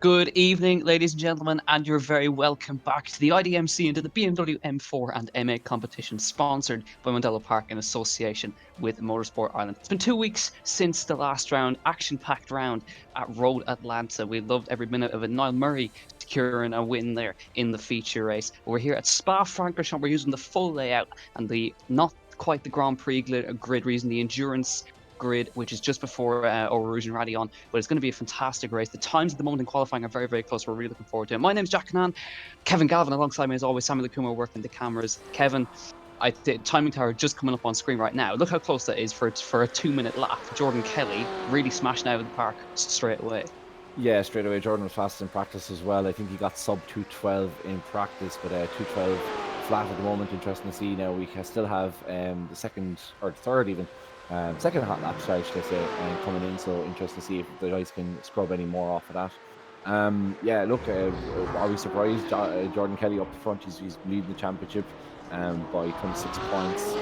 Good evening, ladies and gentlemen, and you're very welcome back to the IDMC and to the BMW M4 and M8 competition sponsored by Mondello Park in association with Motorsport Ireland. It's been 2 weeks since the last round, action-packed round at Road Atlanta. We loved every minute of it. Niall Murray securing a win there in the feature race. We're here at Spa-Francorchamps. We're using the full layout and the not quite the Grand Prix grid, we're using the endurance grid, which is just before Over Rouge and Rally on, but it's going to be a fantastic race. The times at the moment in qualifying are very, very close. We're really looking forward to it. My name's Jack Canan. Kevin Galvin alongside me as always. Samuel Lacuma working the cameras. Kevin, timing tower just coming up on screen right now. Look how close that is for a 2-minute lap. Jordan Kelly really smashing out of the park straight away. Yeah, straight away. Jordan was fast in practice as well. I think he got sub 212 in practice, but 212 flat at the moment. Interesting to see. Now we still have the second or third even. Second hot lap start, should I say, coming in. So interesting to see if the guys can scrub any more off of that. Yeah, look, are we surprised? Jordan Kelly up front, he's leading the championship by 26 points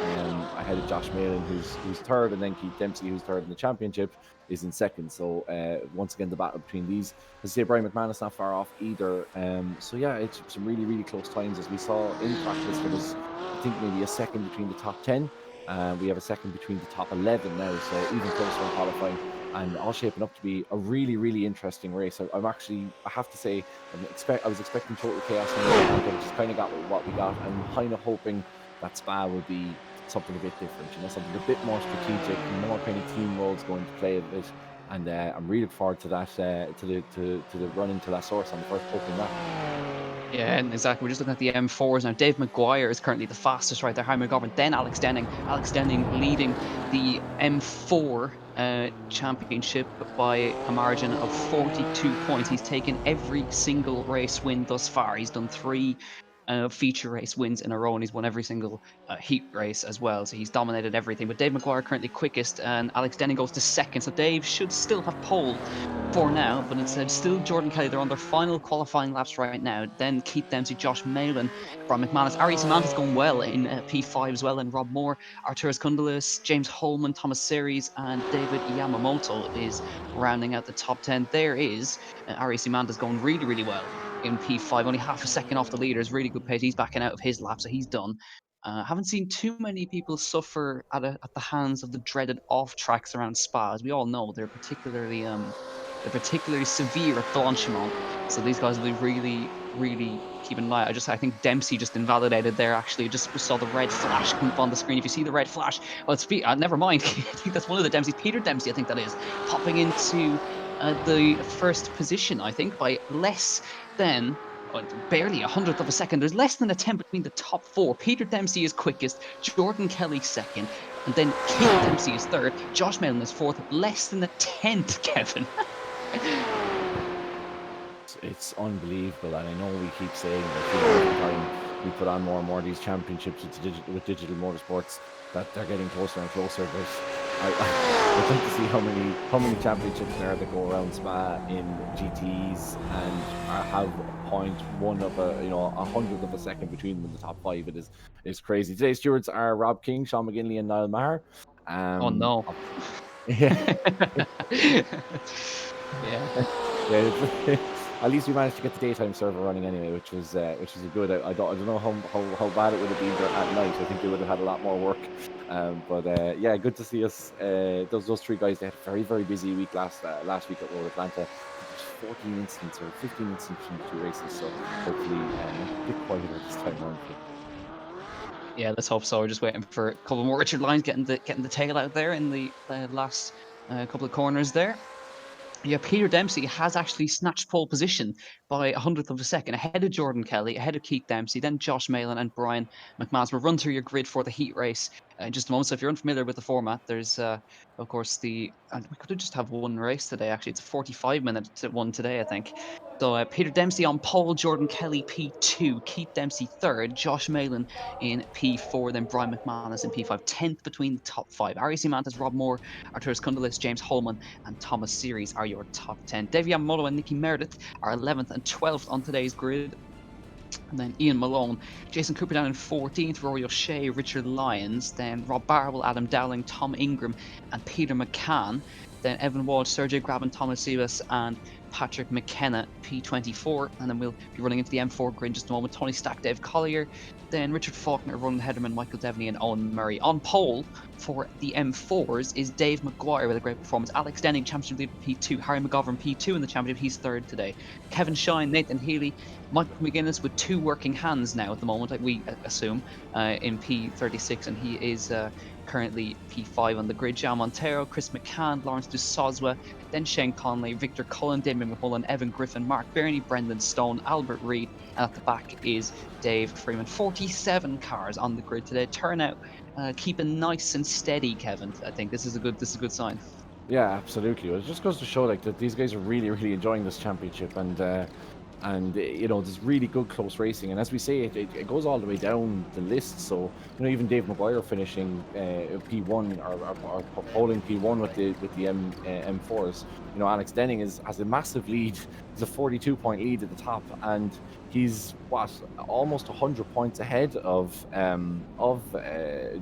ahead of Josh Malin, who's third, and then Keith Dempsey, who's third in the championship, is in second. So once again, the battle between these. As I say, Brian McManus not far off either. So yeah, it's some really, really close times. As we saw in practice, there was, I think, maybe a second between the top 10. We have a second between the top 11 now, so even closer in qualifying, and all shaping up to be a really, really interesting race. I have to say, I was expecting total chaos, and we just kind of got what we got. I'm kind of hoping that Spa will be something a bit different, something a bit more strategic, more kind of team roles going to play a bit. And I'm really looking forward to that, to the run into La Source on the first opening lap. Yeah, and exactly. We're just looking at the M4s now. Dave Maguire is currently the fastest right there. Harry McGovern, then Alex Denning. Alex Denning leading the M4 championship by a margin of 42 points. He's taken every single race win thus far. He's done 3 feature race wins in a row, and he's won every single heat race as well. So he's dominated everything. But Dave Maguire currently quickest, and Alex Denning goes to second. So Dave should still have pole for now, but instead still Jordan Kelly. They're on their final qualifying laps right now. Then Keith Dempsey, Josh Malin, Brian McManus, Ari Simanta's going well in P5 as well, and Rob Moore, Arturas Kundalis, James Holman, Thomas Series, and David Yamamoto is rounding out the top 10. There is Ari Simanta's going really, really well in P5, only half a second off the leaders. Really good pace. He's backing out of his lap, so he's done. Haven't seen too many people suffer at the hands of the dreaded off tracks around Spa. As we all know, they're particularly severe at Blanchimont. So these guys will be really, really keeping an eye. I think Dempsey just invalidated there. Actually, just saw the red flash come up on the screen. If you see the red flash, well, never mind. I think that's one of the Dempseys. Peter Dempsey, I think that is, popping into the first position. I think by less than barely 100th of a second. There's less than a 10 between the top 4. Peter Dempsey is quickest, Jordan Kelly second, and then Keith Dempsey is third, Josh Malin is fourth, less than a 10th, Kevin. It's unbelievable, and I know we keep saying that every time we put on more and more of these championships with digital motorsports, that they're getting closer and closer. But I'd like to see how many championships there that go around Spa in GTs and have 0.1 of a 100th of a second between them in the top 5. It is crazy. Today's stewards are Rob King, Sean McGinley, and Niall Maher. Oh no! Yeah. Yeah. At least we managed to get the daytime server running anyway, which was a good. I don't know how bad it would have been there at night. I think they would have had a lot more work. But yeah, good to see us. Those 3 guys, they had a very, very busy week last week at Road Atlanta. There's 14 incidents or 15 incidents from the 2 races, so hopefully a bit quieter this time around. Yeah, let's hope so. We're just waiting for a couple more Richard Lyons getting the tail out there in the last couple of corners there. Yeah, Peter Dempsey has actually snatched pole position by 100th of a second, ahead of Jordan Kelly, ahead of Keith Dempsey, then Josh Malin and Brian McManus. We'll run through your grid for the heat race in just a moment. So if you're unfamiliar with the format, there's, of course, we could just have one race today, actually. It's a 45-minute one today, I think. So Peter Dempsey on pole, Jordan Kelly P2, Keith Dempsey third, Josh Malin in P4, then Brian McManus in P5, 10th between the top 5. Ari Simantas, Rob Moore, Arturas Kundalis, James Holman, and Thomas Series are your top 10. Davy Yamamoto and Nicky Meredith are 11th and 12th on today's grid. And then Ian Malone, Jason Cooper down in 14th, Rory O'Shea, Richard Lyons, then Rob Barwell, Adam Dowling, Tom Ingram, and Peter McCann. Then Evan Walsh, Sergey Grabin, Thomas Sivas, and Patrick McKenna, P24, and then we'll be running into the M4 grid in just a moment. Tony Stack, Dave Collier, then Richard Faulkner, Ronan Hederman, Michael Devaney, and Owen Murray. On pole for the M4s is Dave Maguire with a great performance. Alex Denning, championship leader P2. Harry McGovern, P2 in the championship. He's third today. Kevin Shine, Nathan Healy, Michael McGuinness with 2 working hands now at the moment, we assume, in P36, and he is currently P5 on the grid. Jao Montero, Chris McCann, Lawrence Dusoswa, then Shane Conley, Victor Cullen, Damien McMullen, Evan Griffin, Mark Burney, Brendan Stone, Albert Reid, and at the back is Dave Freeman. 47 cars on the grid today. Turnout keeping nice and steady, Kevin. I think this is a good sign. Yeah, absolutely. It just goes to show like that these guys are really, really enjoying this championship, and you know, there's really good close racing, and as we say, it goes all the way down the list. So you know, even Dave Maguire finishing P1 or polling P1 with the M4s. You know, Alex Denning has a massive lead. He's a 42-point lead at the top, and he's almost 100 points ahead of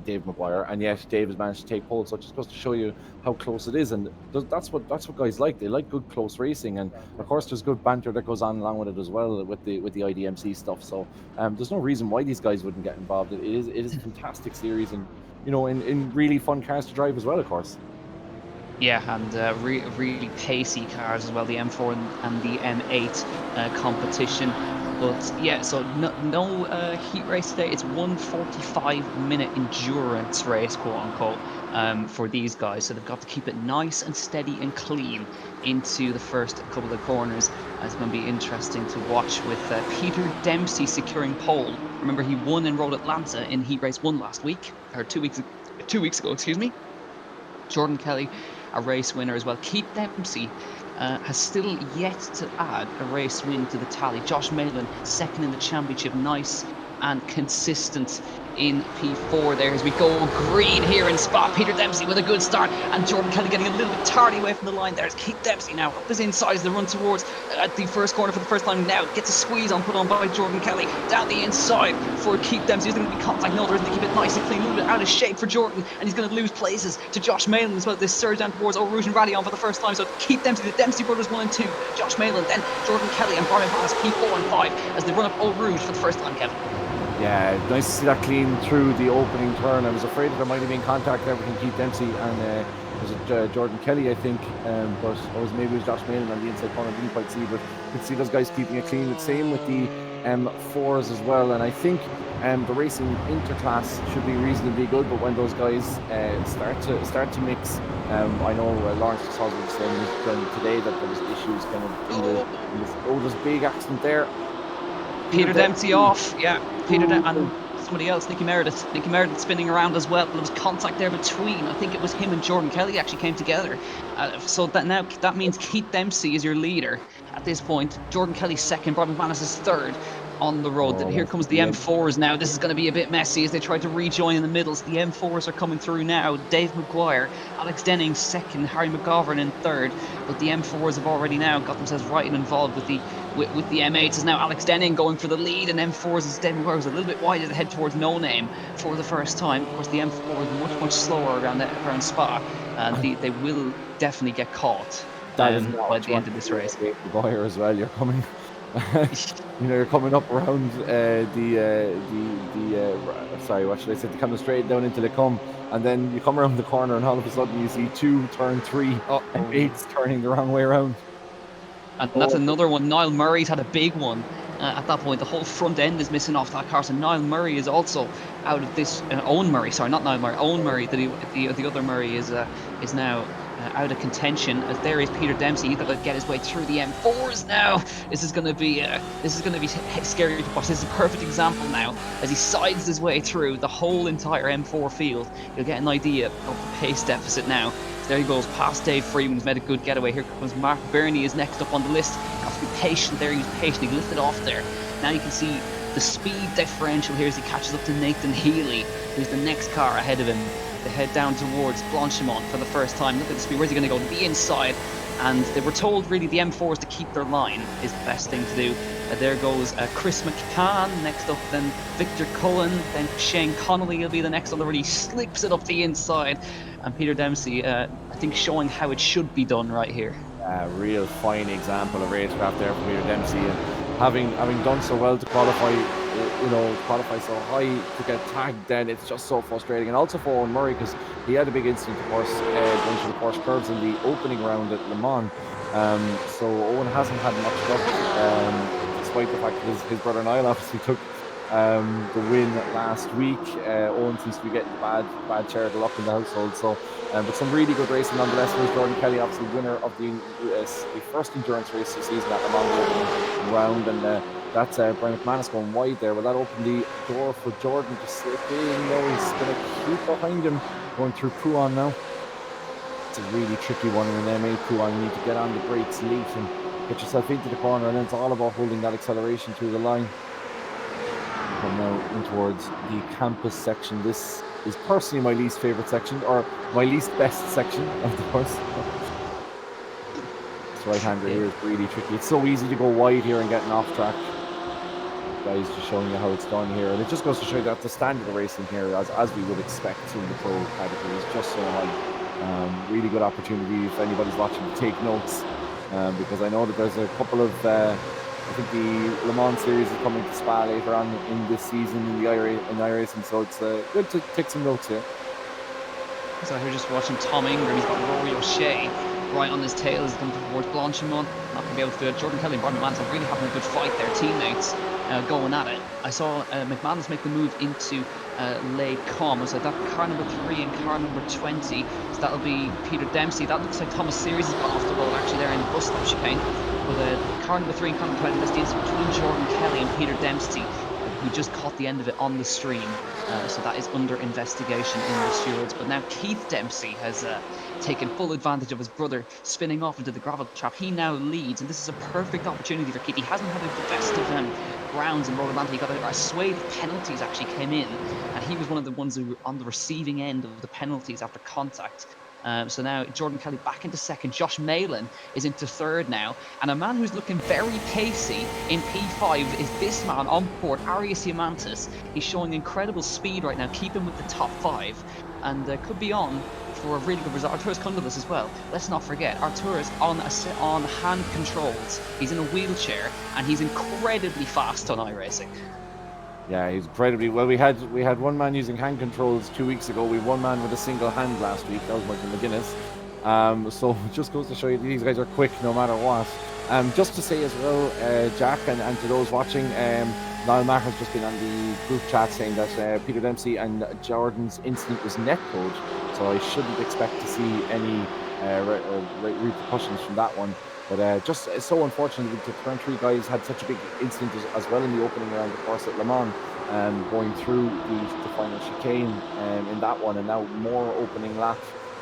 Dave Maguire, and yet Dave has managed to take pole. So it just goes to show you how close it is, and that's what guys like. They like good close racing, and of course there's good banter that goes on along with it as well with the IDMC stuff. So there's no reason why these guys wouldn't get involved. It is a fantastic series, and you know, in really fun cars to drive as well, of course. Yeah, and really pacey cars as well, the M4 and the M8 competition. But yeah, so no heat race today. It's 145-minute endurance race, quote unquote, for these guys. So they've got to keep it nice and steady and clean into the first couple of corners. It's going to be interesting to watch with Peter Dempsey securing pole. Remember, he won in Road Atlanta in heat race 1 last week, or 2 weeks ago, excuse me. Jordan Kelly, a race winner as well. Keith Dempsey has still yet to add a race win to the tally. Josh Malin, second in the championship. Nice and consistent in P4 there as we go green here in Spa. Peter Dempsey with a good start, and Jordan Kelly getting a little bit tardy away from the line. There's Keith Dempsey now up his inside as they run towards the first corner for the first time. Now gets a squeeze on put on by Jordan Kelly down the inside for Keith Dempsey. He's going to be contact, no, there isn't, to keep it nice and clean, a little bit out of shape for Jordan, and he's going to lose places to Josh Malin as well. This surge down towards O'Rouge and Rally on for the first time. So Keith Dempsey, the Dempsey brothers 1 and 2, Josh Malin, then Jordan Kelly and Brian Vass P4 and 5 as they run up O'Rouge for the first time, Kevin. Yeah, nice to see that clean through the opening turn. I was afraid that there might have been contact there between Keith Dempsey and was it Jordan Kelly, I think, but maybe it was Josh Malin on the inside corner. I didn't quite see, but you could see those guys keeping it clean. The same with the M4s as well, and I think the racing interclass should be reasonably good. But when those guys start to mix, I know Lawrence Dusoswa was saying today that there was issues kind of in the there's a big accident there. Peter Dempsey off, yeah. And somebody else, Nicky Meredith spinning around as well. There was contact there between. I think it was him and Jordan Kelly actually came together. So that means Keith Dempsey is your leader at this point. Jordan Kelly second, Brian McManus is third on the road. Here comes the M4s now. This is going to be a bit messy as they try to rejoin in the middle. So the M4s are coming through now. Dave Maguire, Alex Denning second, Harry McGovern in third. But the M4s have already now got themselves right and involved with the M8s. Is now Alex Denning going for the lead, and M4s is Dave Maguire, who's a little bit wide as they head towards No Name for the first time. Of course, the M4 is much slower around Spa, and they will definitely get caught by the end of this race. Maguire as well. You're coming. You're coming up around sorry, what should I say? They're coming straight down into the come, and then you come around the corner, and all of a sudden you see 2 turn 3 and 8s turning the wrong way around. And that's another one. Niall Murray's had a big one at that point. The whole front end is missing off that car. So Niall Murray is also out of this. Owen Murray, sorry, not Niall Murray. Owen Murray, the other Murray is now out of contention. As there is Peter Dempsey. He's got to get his way through the M4s now. This is going to be scary to watch. This is a perfect example now as he sides his way through the whole entire M4 field. You'll get an idea of the pace deficit now. There he goes past Dave Freeman, who's made a good getaway. Here comes Mark Burney is next up on the list. Got to be patient there. He was patient. He lifted off there. Now you can see the speed differential here as he catches up to Nathan Healy, who's the next car ahead of him. They head down towards Blanchimont for the first time. Look at the speed. Where's he going to go? To the inside. And they were told really the M4s to keep their line is the best thing to do. There goes Chris McCann, next up then Victor Cullen, then Shane Connolly will be the next on the road. He slips it up the inside. And Peter Dempsey, I think, showing how it should be done right here. Real fine example of racecraft there from Peter Dempsey, and having done so well to qualify, qualify so high, to get tagged, then it's just so frustrating. And also for Owen Murray, because he had a big incident, of course, going through the Porsche curves in the opening round at Le Mans. So Owen hasn't had much luck, despite the fact that his brother Niall obviously took the win last week. Owen seems to be getting the bad share of the luck in the household. So, but some really good racing nonetheless. Here's Jordan Kelly, obviously winner of the first endurance race this season at Le Mans opening round, and that's Brian McManus going wide there. Well, that opened the door for Jordan to slip in. Now he's going to keep behind him, going through Pouan now. It's a really tricky one in an M8 Pouan. You need to get on the brakes late and get yourself into the corner, and then it's all about holding that acceleration through the line. Come now in towards the campus section. This is personally my least favorite section, or my least best section of the course. This right-hander here is really tricky. It's so easy to go wide here and getting off track. Guys, just showing you how it's done here, and it just goes to show you that the standard of racing here, as we would expect in the pro category, is just so high. Really good opportunity if anybody's watching to take notes, because I know that there's a couple of I think the Le Mans series is coming to Spa later on in this season in iRacing, so it's good to take some notes here. So we're just watching Tom Ingram. He's got Rory O'Shea right on his tail as he comes towards Blanchimont. Not going to be able to do it. Jordan Kelly and Brian McManus are really having a good fight there. Teammates going at it. I saw McManus make the move into Les Combes. So that car number 3 and car number 20. So that'll be Peter Dempsey. That looks like Thomas Series has got off the road actually there in the bus stop chicane. But car number 3 and car number 20, that's the incident between Jordan Kelly and Peter Dempsey, who just caught the end of it on the stream. So that is under investigation in the stewards. But now Keith Dempsey has taken full advantage of his brother spinning off into the gravel trap. He now leads, and this is a perfect opportunity for Keith. He hasn't had the best of rounds in Road Atlantic. He got a swathe of penalties actually came in, and he was one of the ones who were on the receiving end of the penalties after contact. So now Jordan Kelly back into second. Josh Malin is into third now. And a man who's looking very pacey in P5 is this man on board, Arias Diamantis. He's showing incredible speed right now, keeping with the top 5. And could be on for a really good result. Arturus Kundavas as well. Let's not forget, Arturus on hand controls. He's in a wheelchair, and he's incredibly fast on iRacing. Yeah, he's incredibly well. We had one man using hand controls 2 weeks ago. We had one man with a single hand last week. That was Michael McGuinness. So it just goes to show you these guys are quick no matter what. Just to say as well, Jack, and to those watching, Niall Maher has just been on the group chat saying that Peter Dempsey and Jordan's incident was netcode, so I shouldn't expect to see any repercussions from that one. But just it's so unfortunate that the current 3 guys had such a big incident as well in the opening round, of course, at Le Mans, going through the final chicane in that one, and now more opening lap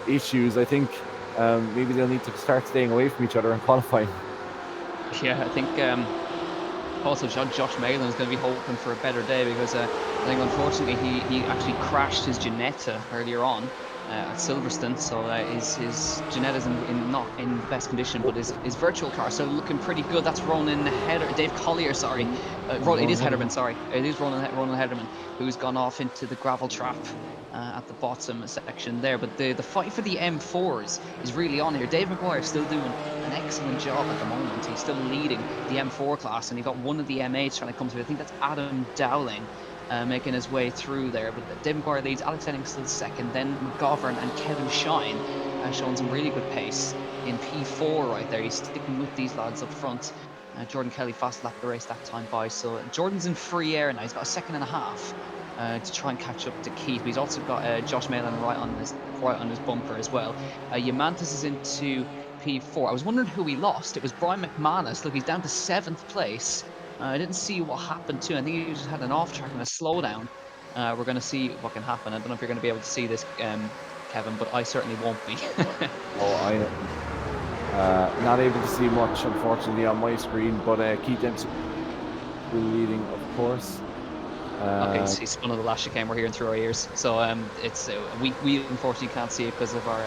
issues. I think maybe they'll need to start staying away from each other and qualifying. Yeah, I think also Josh Malin is going to be hoping for a better day, because I think unfortunately he actually crashed his Ginetta earlier on at Silverstone, so his Ginetta's not in the best condition, but his virtual car still looking pretty good. That's Dave Collier, sorry. It is Hederman, sorry. It is Ronan Hederman, who's gone off into the gravel trap at the bottom section there. But the fight for the M4s is really on here. Dave Maguire still doing an excellent job at the moment. He's still leading the M4 class, and he got one of the M8s trying to come through. I think that's Adam Dowling. Making his way through there, but Dave Maguire leads, Alex Denning still second, then McGovern and Kevin Shine showing some really good pace in P4 right there. He's sticking with these lads up front. Jordan Kelly fast lapped the race that time by, so Jordan's in free air now. He's got a second and a half to try and catch up to Keith, but he's also got Josh Malin right on his bumper as well. Diamantis is into P4. I was wondering who he lost. It was Brian McManus. Look, he's down to 7th place. I didn't see what happened to him. I think he just had an off track and a slowdown. We're going to see what can happen. I don't know if you're going to be able to see this, Kevin, but I certainly won't be. Not able to see much, unfortunately, on my screen, but Keith Dempsey leading, of course. Okay, so he spun on the last chicane we're hearing through our ears. So it's we unfortunately can't see it because of our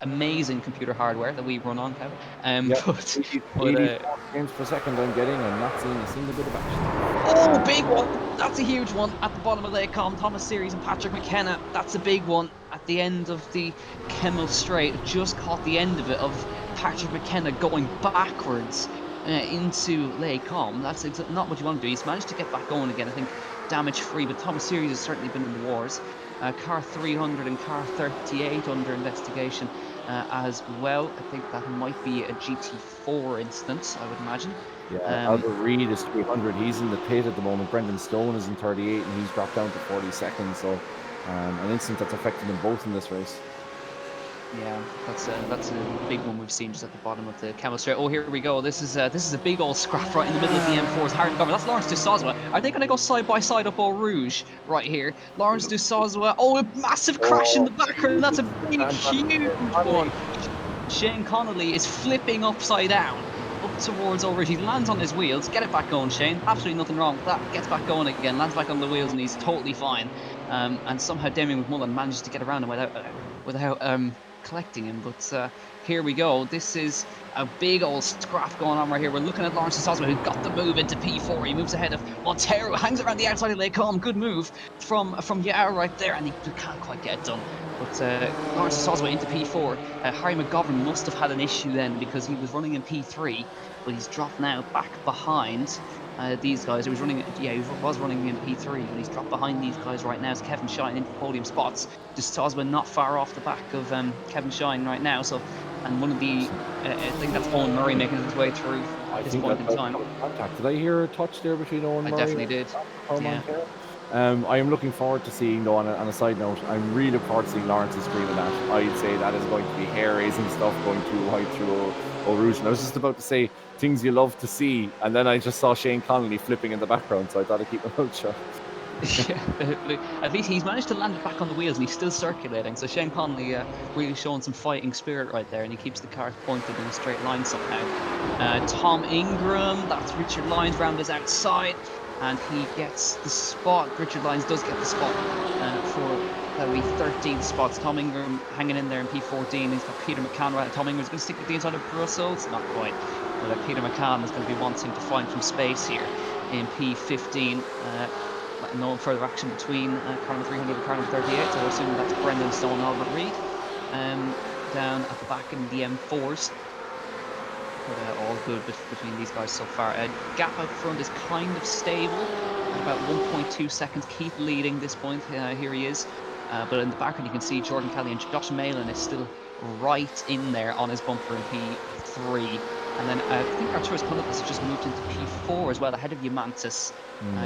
amazing computer hardware that we run on, Kevin. But 84 frames per second I'm getting, and not seeing a single bit of action. Oh, big one! That's a huge one at the bottom of Lake Com. Thomas Series and Patrick McKenna. That's a big one at the end of the Kemmel Straight. Just caught the end of it of Patrick McKenna going backwards into Lake Com. That's not what you want to do. He's managed to get back going again, I think, damage-free, but Thomas Series has certainly been in the wars. Car 300 and car 38 under investigation as well. I think that might be a GT4 instance, I would imagine. Yeah, Albert Reid is 300. He's in the pit at the moment. Brendan Stone is in 38, and he's dropped down to 42nd. So, an incident that's affected them both in this race. Yeah, that's a big one we've seen just at the bottom of the Camel Straight. Oh, here we go. This is a big old scrap right in the middle of the M4's Harry McGovern. That's Lawrence Dusazwa. Are they going to go side by side up Eau Rouge right here? Lawrence Dusazwa. Oh, a massive crash in the background. That's a big, huge one. Shane Connolly is flipping upside down up towards Eau Rouge. He lands on his wheels. Get it back going, Shane. Absolutely nothing wrong with that. Gets back going again. Lands back on the wheels, and he's totally fine. And somehow Damien McMullen manages to get around him without collecting him, but here we go. This is a big old scrap going on right here. We're looking at Lawrence Dusazwa, who got the move into P4. He moves ahead of Montero, hangs around the outside of Lake Com. Good move from Yao right there, and he can't quite get it done. But Lawrence Dusazwa into P4. Harry McGovern must have had an issue then, because he was running in P3, but he's dropped now back behind these guys. He was running in P3, but he's dropped behind these guys right now. It's Kevin Shine into podium spots. Dusazwa not far off the back of Kevin Shine right now. So, and one of the, I think that's Owen Murray making his way through at this point in time. Contact. Did I hear a touch there between Owen Murray? I definitely did. Yeah. I am looking forward to seeing, though, on a side note, I'm really looking forward to seeing Lawrence's screen of that. I'd say that is going to be hair-raising stuff going too wide through Eau Rouge. And I was just about to say things you love to see, and then I just saw Shane Connolly flipping in the background, so I thought I'd keep my mouth shut. Yeah, at least he's managed to land it back on the wheels, and he's still circulating. So Shane Connolly really showing some fighting spirit right there, and he keeps the car pointed in a straight line somehow. Tom Ingram, that's Richard Lyons round his outside, and he gets the spot. Richard Lyons does get the spot for that'll be 13 spots. Tom Ingram hanging in there in P14. He's got Peter McCann right. Tom Ingram's going to stick with the inside of Brussels, not quite. But Peter McCann is going to be wanting to find some space here in P15. No further action between car number 300 and car number 38, so I assume that's Brendan Stone and Albert Reid down at the back in the M4s. But all good between these guys so far. Gap out front is kind of stable at about 1.2 seconds. Keith leading this point. Here he is. But in the background you can see Jordan Kelly, and Josh Malin is still right in there on his bumper in P3. And then I think Arturas Cunliffe has just moved into P4 as well, ahead of Umantis.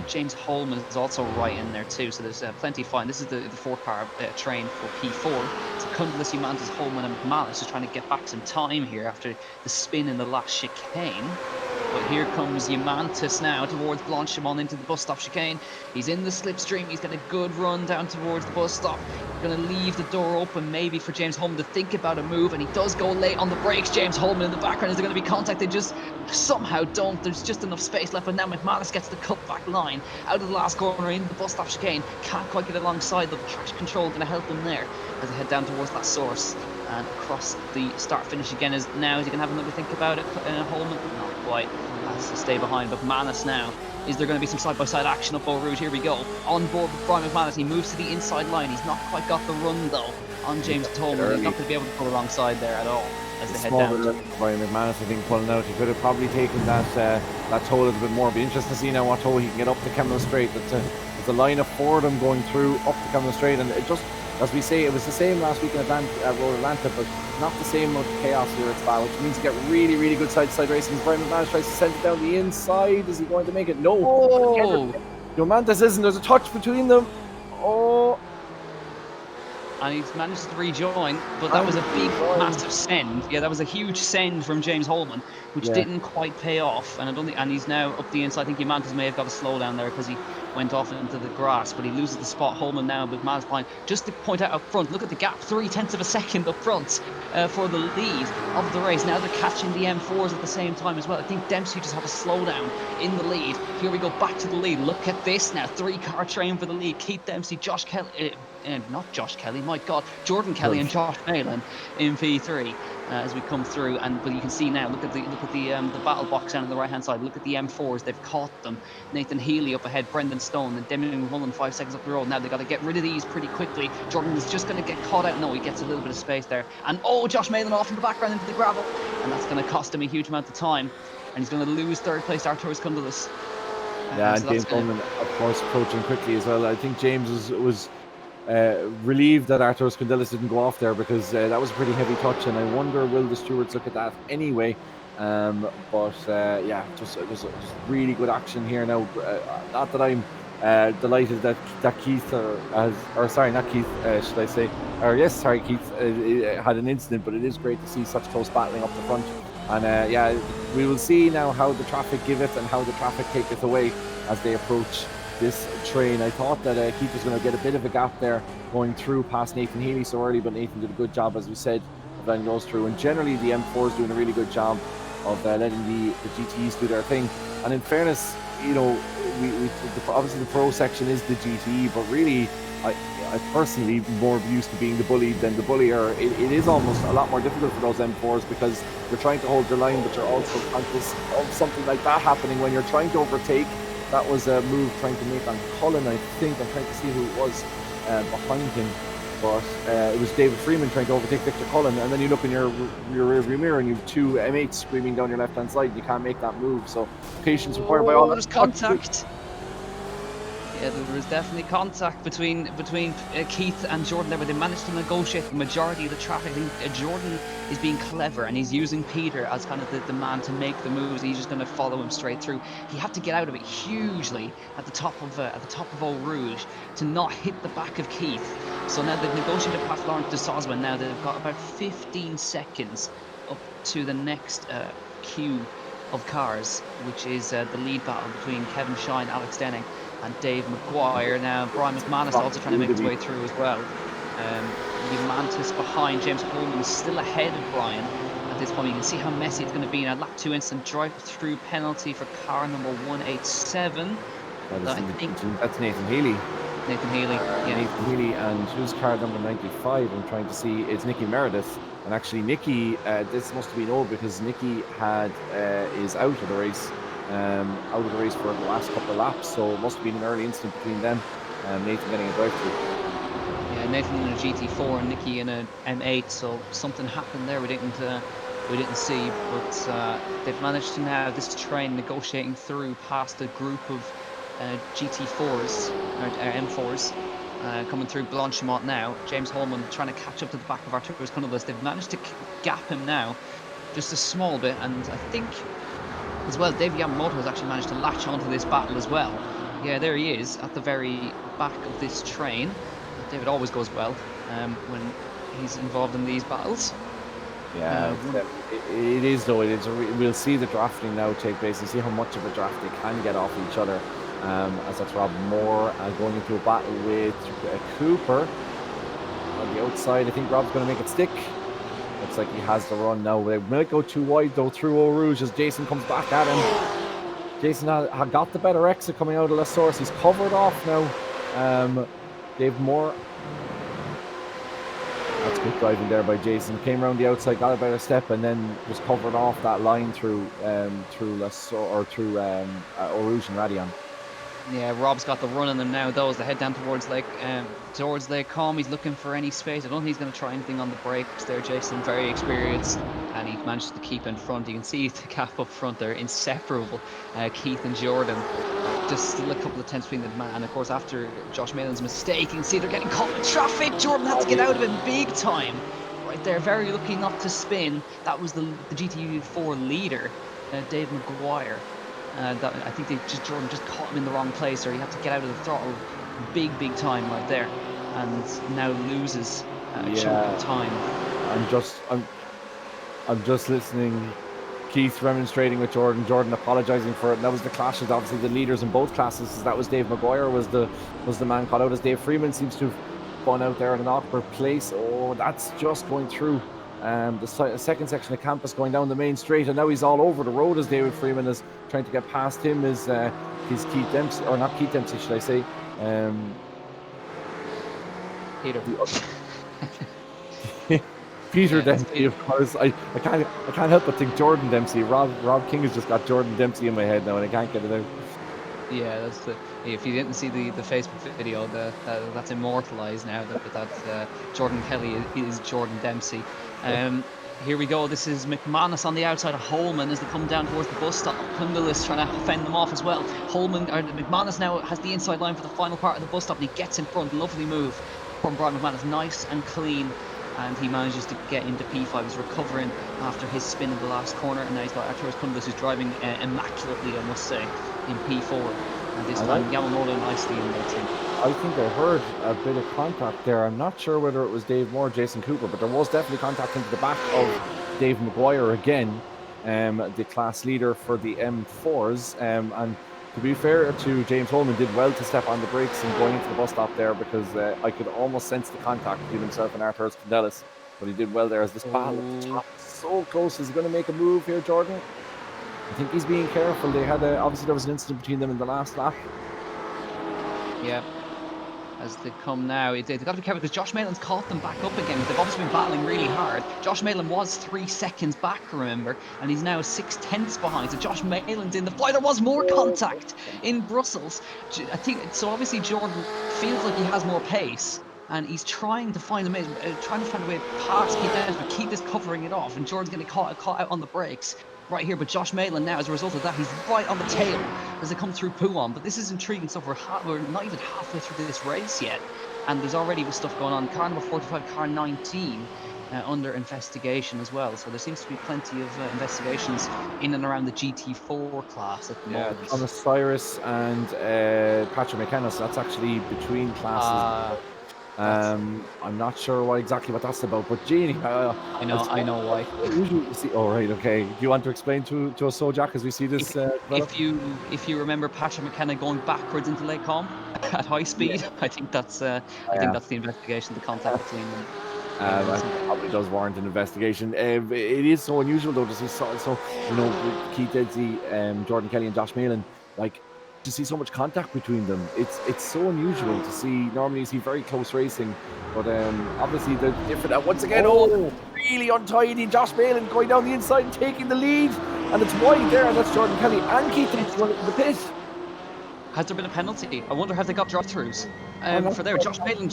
James Holman is also right in there too, so there's plenty of fun. This is the 4-car train for P4. So Cunliffe, Umantis, Holman and McManus just trying to get back some time here after the spin in the last chicane. But here comes Umantis now towards Blanchimont into the bus stop chicane. He's in the slipstream. He's got a good run down towards the bus stop. Going to leave the door open maybe for James Holman to think about a move, and he does go late on the brakes. James Holman in the background. Is there going to be contact? They just somehow don't. There's just enough space left, but now McManus gets the cutback line out of the last corner into the bus stop chicane. Can't quite get alongside, the traction control going to help him there as they head down towards that source and across the start finish again. Is now is he going to have another think about it? Holman, not quite. Has to stay behind, but McManus now. Is there going to be some side-by-side action up Eau Rouge? Here we go. On board with Brian McManus. He moves to the inside line. He's not quite got the run, though, on James Tolman. He's not going to be able to pull alongside there at all as they head down. Brian McManus, I think, pulling out. He could have probably taken that toll a little bit more. It'll be interesting to see now what toll he can get up the Camelot Straight. It's a line of 4 of them going through up the Camelot Straight, and it just, as we say, it was the same last week in Road Atlanta, but not the same amount of chaos here at Spa, which means you get really, really good side-to-side racing. Brian McManus tries to send it down the inside. Is he going to make it? No. Oh! Umantis isn't. There's a touch between them. Oh. And he's managed to rejoin, but that was a big, massive send. Yeah, that was a huge send from James Holman, which didn't quite pay off. And I don't think, and he's now up the inside. I think Umantis may have got a slowdown there because he went off into the grass, but he loses the spot. Holman now with Miles behind. Just to point out up front, look at the gap, 0.3 of a second up front for the lead of the race. Now they're catching the M4s at the same time as well. I think Dempsey just had a slowdown in the lead. Here we go back to the lead. Look at this now, 3-car train for the lead. Keith Dempsey, not Josh Kelly, my God, Jordan Kelly and Josh Malin in P3. as we come through. But you can see now, look at the battle box down on the right hand side. Look at the M4s, they've caught them. Nathan Healy up ahead, Brendan Stone, and Deming Mullen 5 seconds up the road. Now they've got to get rid of these pretty quickly. Jordan is just going to get caught out. No, he gets a little bit of space there. And Josh Malin off in the background into the gravel, and that's going to cost him a huge amount of time. And he's going to lose third place Arturis Cundalis. Yeah, and James Bowman, of course, approaching quickly as well. I think James was relieved that Arturis Cundalis didn't go off there, because that was a pretty heavy touch, and I wonder will the stewards look at that anyway. Yeah, just really good action here now. Not that I'm delighted that Keith not Keith, should I say? Keith had an incident, but it is great to see such close battling up the front. And yeah, we will see now how the traffic giveth and how the traffic taketh away as they approach this train. I thought that Keith was going to get a bit of a gap there going through past Nathan Healy so early, but Nathan did a good job, as we said, of letting those through. And generally, the M4 is doing a really good job of letting the GTEs do their thing. And in fairness, you know, obviously the pro section is the GTE, but really, I personally more used to being the bully than the bullier. It is almost a lot more difficult for those M4s, because you're trying to hold the line, but you're also conscious of something like that happening when you're trying to overtake. That was a move trying to make on Cullen, I think. I'm trying to see who it was behind him, but it was David Freeman trying to overtake Victor Cullen. And then you look in your rearview mirror and you have two M8s screaming down your left hand side. You can't make that move, so patience required by all. There's contact. Yeah, there was definitely contact between Keith and Jordan there, but they managed to negotiate the majority of the traffic. I think Jordan is being clever, and he's using Peter as kind of the man to make the moves. He's just going to follow him straight through. He had to get out of it hugely at the top of Eau Rouge to not hit the back of Keith. So now they've negotiated past Laurent de Sosma. Now they've got about 15 seconds up to the next queue of cars, which is the lead battle between Kevin Shine, Alex Denning, and Dave McGuire. Now Brian McManus also trying to make his way through as well. Mantis behind. James Coleman is still ahead of Brian at this point. You can see how messy it's going to be. Now lap 2 instant drive-through penalty for car number 187. That's Nathan Healy. Nathan Healy, yeah. Nathan Healy, and who's car number 95? I'm trying to see. It's Nicky Meredith. And actually, Nicky, this must have been old, because Nicky is out of the race. For the last couple of laps, so it must have been an early incident between them. Nathan getting a drive-through. Yeah, Nathan in a GT4 and Nicky in an M8, so something happened there we didn't see, but they've managed to now, this train negotiating through past a group of GT4s or M4s coming through Blanchimont now. James Holman trying to catch up to the back of Arturis Cundalis. They've managed to gap him now just a small bit, and I think as well, David Yamamoto has actually managed to latch onto this battle as well. Yeah, there he is at the very back of this train. David always goes well when he's involved in these battles. Yeah, it is though. We'll see the drafting now take place and see how much of a draft they can get off each other. As that's Rob Moore going into a battle with Cooper on the outside. I think Rob's going to make it stick. Looks like he has the run now. They might go too wide though through Eau Rouge as Jason comes back at him. Jason had got the better exit coming out of La Source. He's covered off now. Dave Moore. That's good driving there by Jason. Came around the outside, got a better step, and then was covered off that line through La Source or through Eau Rouge and Radion. Yeah, Rob's got the run on them now, though, as they head down towards Lake Com. He's looking for any space. I don't think he's going to try anything on the brakes there, Jason. Very experienced, and he managed to keep in front. You can see the gap up front there, inseparable. Keith and Jordan, just still a couple of tenths between them. And of course, after Josh Malin's mistake, you can see they're getting caught in traffic. Jordan had to get out of it big time. Right there, very lucky not to spin. That was the GT4 leader, Dave McGuire. I think Jordan just caught him in the wrong place, or he had to get out of the throttle big time right there, and now loses a chunk of time. I'm just listening. Keith remonstrating with Jordan apologising for it. And that was the clashes, obviously the leaders in both classes. That was Dave McGuire was the man caught out, as Dave Freeman seems to have gone out there at an awkward place. Oh, that's just going through the second section of campus going down the main straight, and now he's all over the road as David Freeman is trying to get past him. Is Keith Dempsey, or not Keith Dempsey, should I say? Peter. Peter Yeah, it's Dempsey, of course. I can't help but think Jordan Dempsey. Rob King has just got Jordan Dempsey in my head now, and I can't get it out. Yeah, that's the. If you didn't see the Facebook video, that's immortalized now. Jordan Kelly is Jordan Dempsey. Here we go. This is McManus on the outside of Holman as they come down towards the bus stop. Kundal is trying to fend them off as well. McManus now has the inside line for the final part of the bus stop, and he gets in front. Lovely move from Brian McManus, nice and clean. And he manages to get into P5. He's recovering after his spin in the last corner, and now he's got Arturas Kundal, who's driving immaculately, I must say, in P4. And this time, Yamamoto nicely in there too. I think I heard a bit of contact there. I'm not sure whether it was Dave Moore or Jason Cooper, but there was definitely contact into the back of Dave Maguire again, the class leader for the M4s. And to be fair to James Holman, did well to step on the brakes and going into the bus stop there, because I could almost sense the contact between himself and Arturas Kundal. But he did well there as this battle at the top, so close. Is he going to make a move here, Jordan? I think he's being careful. They had obviously there was an incident between them in the last lap. Yeah. As they come now, they've got to be careful because Josh Malin's caught them back up again. They've obviously been battling really hard. Josh Malin was 3 seconds back, remember, and he's now 6/10 behind. So Josh Malin's in the fly. There was more contact in Brussels. I think so. Obviously, Jordan feels like he has more pace, and he's trying to find a way past Keith Dennis, but Keith is covering it off, and Jordan's getting caught out on the brakes right here. But Josh Malin now, as a result of that, he's right on the tail as they come through Pouhon. But this is intriguing stuff. We're not even halfway through this race yet, and there's already stuff going on. Car number 45, car 19 under investigation as well. So there seems to be plenty of investigations in and around the GT4 class at the moment. Thomas Cyrus and Patrick McKenna. So that's actually between classes. I'm not sure exactly what that's about, but Jeannie, I know why. Usually see. Oh, right, okay. Do you want to explain to us, so Jack, as we see this? If you remember Patrick McKenna going backwards into Lake Com at high speed, yeah. I think that's the investigation, the contact between them. Probably does warrant an investigation. It is so unusual though to see so Keith Dedsey, Jordan Kelly, and Josh Malin, like, to see so much contact between them. It's so unusual to see. Normally you see very close racing, but obviously they're different. Once again, really untidy. Josh Malin going down the inside and taking the lead, and it's wide there, and that's Jordan Kelly and Keith Dedsey going into the pit. Has there been a penalty? I wonder, have they got drive-throughs for there? Josh Malin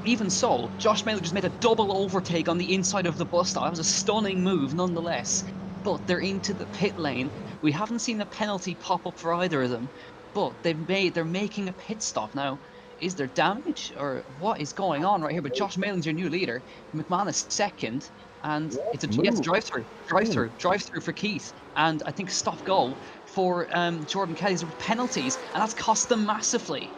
even so, Josh Malin just made a double overtake on the inside of the bus stop. That was a stunning move nonetheless. But they're into the pit lane. We haven't seen a penalty pop up for either of them, but they're making a pit stop now. Is there damage or what is going on right here? But Josh Malin's your new leader. McManus second, and it's a drive-through for Keith, and I think stop-go for Jordan Kelly's penalties, and that's cost them massively.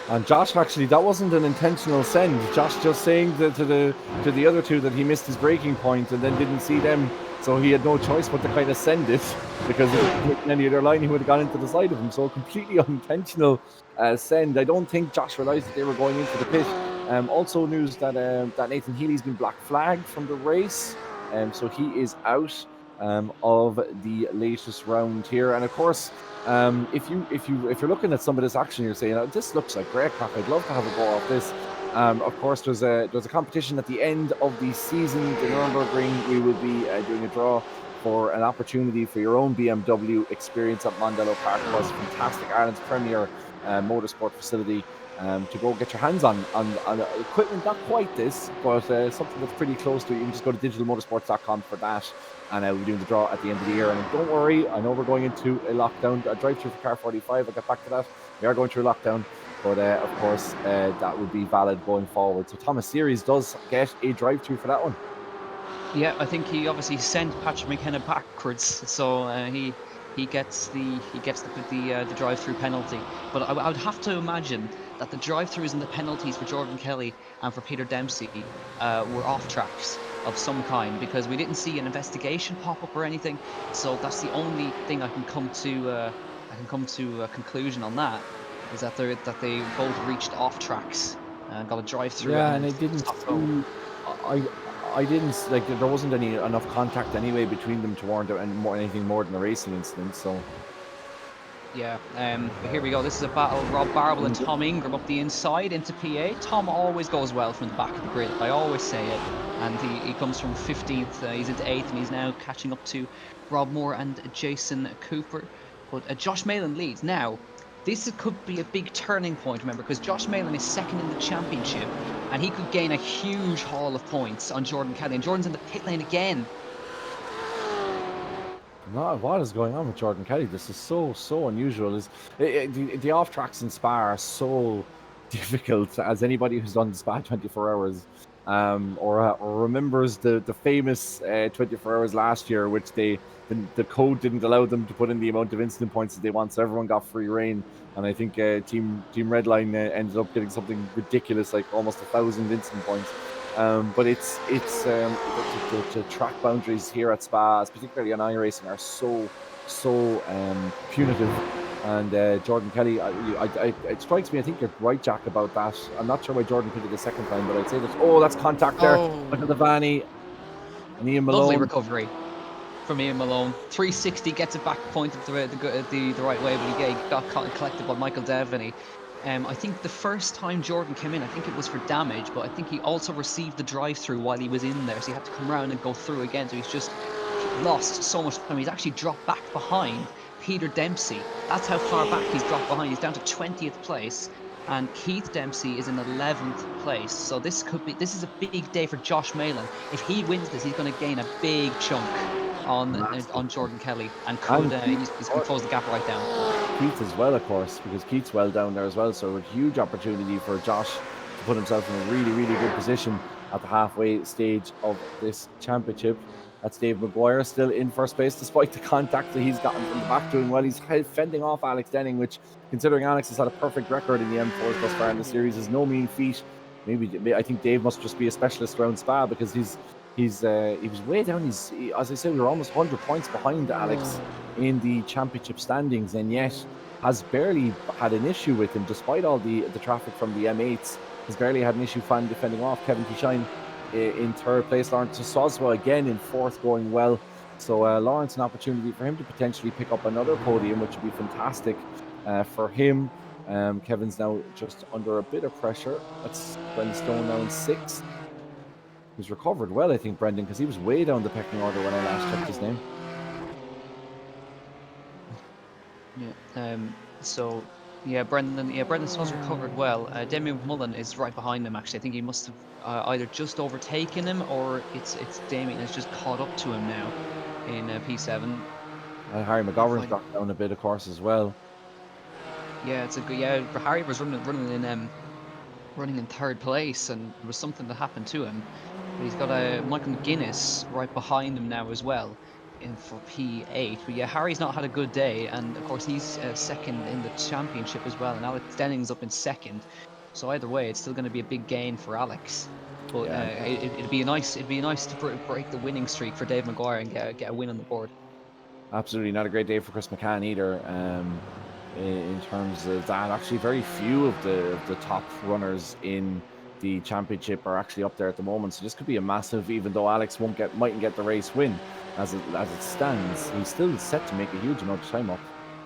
And Josh, actually, that wasn't an intentional send. Josh just saying to the other two that he missed his braking point and then didn't see them, so he had no choice but to kind of send it, because if he had taken any other line, he would have gone into the side of him. So completely unintentional send. I don't think Josh realised that they were going into the pit. Also news that Nathan Healy's been black flagged from the race, so he is out of the latest round here. And of course, if you're looking at some of this action, you're saying, this looks like great crack. I'd love to have a go off this. Of course, there's a competition at the end of the season, the Nürburgring. We will be doing a draw for an opportunity for your own BMW experience at Mondello Park. It was fantastic, Ireland's premier motorsport facility. To go get your hands on equipment, not quite this, but something that's pretty close to it. You can just go to digitalmotorsports.com for that, and we're doing the draw at the end of the year. And don't worry, I know we're going into a lockdown, a drive-through for car 45. I'll get back to that. We are going through a lockdown, but of course that would be valid going forward. So Thomas Series does get a drive-through for that one. Yeah, I think he obviously sent Patrick McKenna backwards, so he gets the drive-through penalty. But I would have to imagine that the drive-throughs and the penalties for Jordan Kelly and for Peter Dempsey were off tracks of some kind, because we didn't see an investigation pop up or anything. So that's the only thing I can come to a conclusion on, that is that they both reached off tracks and got a drive-through. Yeah, and I didn't. I didn't, like, there wasn't enough contact anyway between them to warrant anything more than a racing incident. So Yeah, but here we go. This is a battle. Rob Barble and Mm. Tom Ingram up the inside into PA. Tom always goes well from the back of the grid. I always say it. And he comes from 15th. He's into 8th, and he's now catching up to Rob Moore and Jason Cooper. But Josh Malin leads. Now, could be a big turning point, remember, because Josh Malin is second in the championship, and he could gain a huge haul of points on Jordan Kelly. And Jordan's in the pit lane again. No, what is going on with Jordan Kelly? This is so unusual. The off tracks in Spa are so difficult, as anybody who's done Spa 24 hours or remembers the famous 24 hours last year, which the code didn't allow them to put in the amount of incident points that they want, so everyone got free reign. And I think Team Redline ended up getting something ridiculous, like almost 1,000 incident points. But the track boundaries here at Spa, particularly on iRacing, are so punitive. And Jordan Kelly, it strikes me. I think you're right, Jack, about that. I'm not sure why Jordan pitted the second time, but I'd say that's contact there. Oh, Michael Devaney and Ian lovely Malone. recovery from Ian Malone. 360, gets it back, pointed the right way, but he got caught and collected by Michael Devaney. I think the first time Jordan came in, I think it was for damage, but I think he also received the drive-through while he was in there, so he had to come around and go through again. So he lost so much time. He's actually dropped back behind Peter Dempsey. That's how far back he's dropped behind. He's down to 20th place. And Keith Dempsey is in 11th place. So this is a big day for Josh Malin. If he wins this, he's going to gain a big chunk on Jordan Kelly, and And he's going to close the gap right down. Keith as well, of course, because Keith's well down there as well. So a huge opportunity for Josh to put himself in a really good position at the halfway stage of this championship. That's Dave Maguire still in first place, despite the contact that he's gotten from the back, doing well. He's fending off Alex Denning, which, considering Alex has had a perfect record in the M4s thus far in the series, is no mean feat. Maybe I think Dave must just be a specialist around Spa, because he was way down. As I said, we were almost 100 points behind Alex in the championship standings, and yet has barely had an issue with him, despite all the traffic from the M8s. Has barely had an issue defending off Kevin Kishine in third place. Lawrence Soswa again in fourth, going well. So Lawrence, an opportunity for him to potentially pick up another podium, which would be fantastic for him. Kevin's now just under a bit of pressure. That's Brendan Stone now in sixth. He's recovered well, I think, Brendan, because he was way down the pecking order when I last checked his name. Yeah. Brendan Stone's recovered well. Damian Mullen is right behind him. Actually, I think he must have either just overtaken him, or it's Damian has just caught up to him now in P7. Harry McGovern's dropped down a bit, of course, as well. Yeah, it's a good. Yeah, Harry was running in third place, and there was something that happened to him. But he's got Michael McGuinness right behind him now as well, in for P8. But yeah, Harry's not had a good day, and of course he's second in the championship as well, and Alex Denning's up in second. So either way, it's still going to be a big gain for Alex. But yeah, it'd be nice to break the winning streak for Dave Maguire and get a win on the board. Absolutely not a great day for Chris McCann either. In terms of that, actually, very few of the top runners in the championship are actually up there at the moment. So this could be a massive, even though Alex mightn't get the race win as it stands. He's still set to make a huge amount of time up